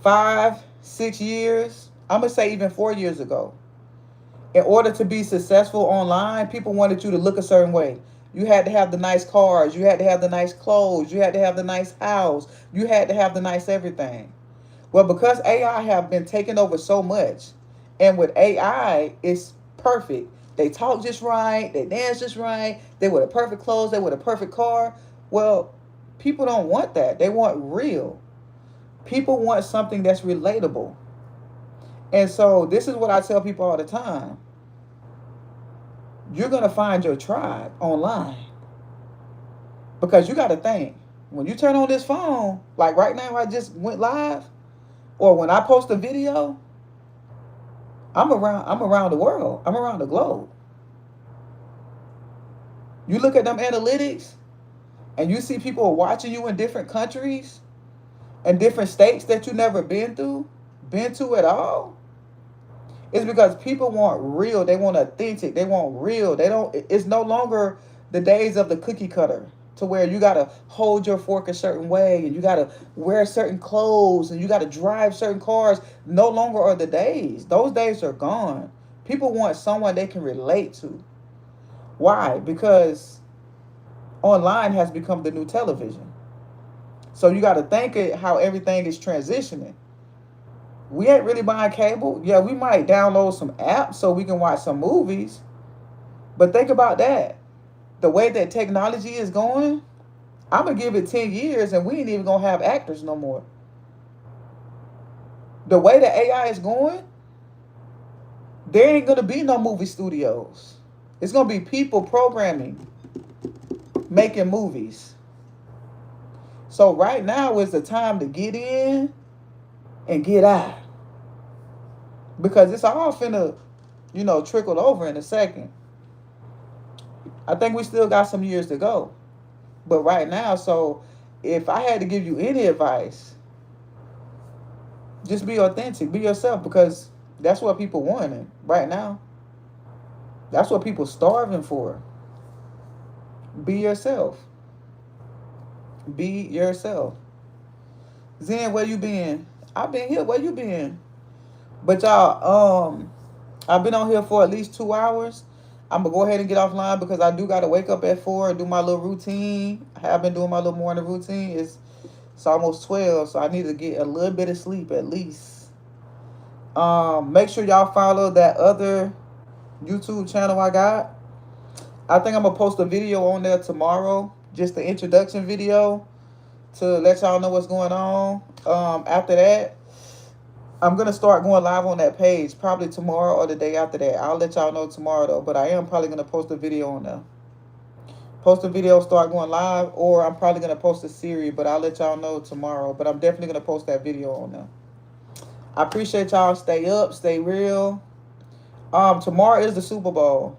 5, 6 years, I'm going to say even 4 years ago, in order to be successful online, people wanted you to look a certain way. You had to have the nice cars. You had to have the nice clothes. You had to have the nice house. You had to have the nice everything. Well, because AI have been taking over so much, and with AI, it's perfect. They talk just right. They dance just right. They wear the perfect clothes. They wear the perfect car. Well, people don't want that. They want real. People want something that's relatable. And so this is what I tell people all the time. You're going to find your tribe online. Because you got to think, when you turn on this phone, like right now I just went live, or when I post a video, I'm around the world. I'm around the globe. You look at them analytics and you see people watching you in different countries and different states that you never been to at all. It's because people want real. They want authentic. They want real. It's no longer the days of the cookie cutter to where you got to hold your fork a certain way and you got to wear certain clothes and you got to drive certain cars. No longer are the days. Those days are gone. People want someone they can relate to. Why? Because online has become the new television. So you got to think it how everything is transitioning. We ain't really buying cable. Yeah, we might download some apps so we can watch some movies. But think about that. The way that technology is going, I'm gonna give it 10 years and we ain't even gonna have actors no more. The way that AI is going, there ain't gonna be no movie studios. It's gonna be people programming, making movies. So right now is the time to get in and get out. Because it's all finna, trickle over in a second. I think we still got some years to go. But right now, so if I had to give you any advice, just be authentic, be yourself, because that's what people wanting right now. That's what people starving for. Be yourself. Be yourself. Zen, where you been? I've been here. Where you been? But y'all, I've been on here for at least 2 hours. I'm gonna go ahead and get offline because I do gotta wake up at 4 and do my little routine. I have been doing my little morning routine. It's almost 12, so I need to get a little bit of sleep at least. Make sure y'all follow that other YouTube channel I got. I think I'm gonna post a video on there tomorrow, just the introduction video to let y'all know what's going on. After that, I'm gonna start going live on that page probably tomorrow or the day after that. I'll let y'all know tomorrow though, but I am probably gonna post a video on there. Post a video, start going live, or I'm probably gonna post a series, but I'll let y'all know tomorrow. But I'm definitely gonna post that video on there. I appreciate y'all. Stay up, stay real. Tomorrow is the Super Bowl.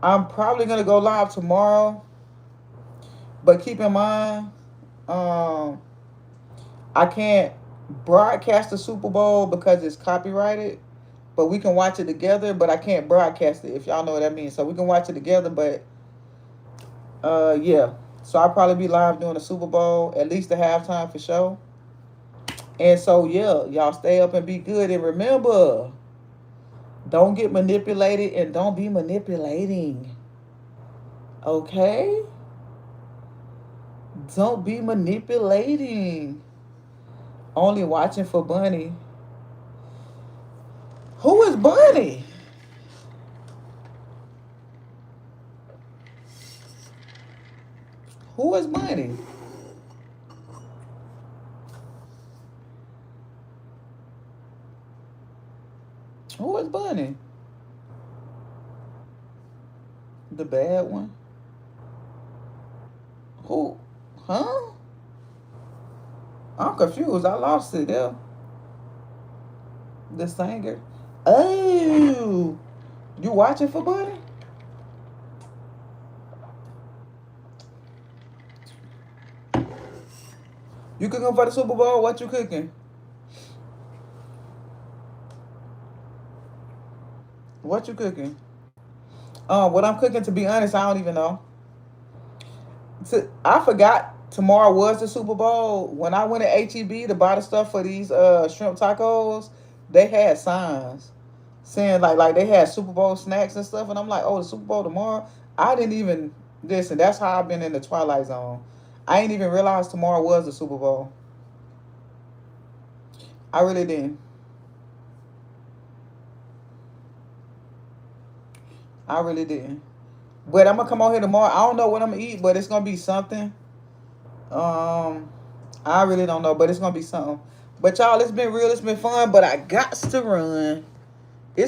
I'm probably gonna go live tomorrow, but keep in mind, I can't broadcast the Super Bowl because it's copyrighted. But we can watch it together, but I can't broadcast it, if y'all know what that means. So we can watch it together, but yeah. So I'll probably be live during the Super Bowl, at least the halftime for sure. And so yeah, y'all stay up and be good. And remember, don't get manipulated and don't be manipulating. Okay? Don't be manipulating. Only watching for Bunny. Who is Bunny? Who is Bunny? Who is Bunny? The bad one? Who? Huh? I'm confused. I lost it there. The singer. Oh, you watching for Bunny? You cooking for the Super Bowl? What you cooking? What you cooking? What I'm cooking, to be honest, I don't even know. I forgot tomorrow was the Super Bowl. When I went to HEB to buy the stuff for these shrimp tacos, they had signs saying like they had Super Bowl snacks and stuff, and I'm like, oh, the Super Bowl tomorrow. I didn't even listen. That's how I've been in the Twilight Zone. I ain't even realized tomorrow was the Super Bowl. I really didn't. I really didn't. But I'm gonna come on here tomorrow. I don't know what I'm gonna eat, but it's gonna be something. Um, I really don't know, but it's gonna be something. But y'all, it's been real. It's been fun. But I got to run.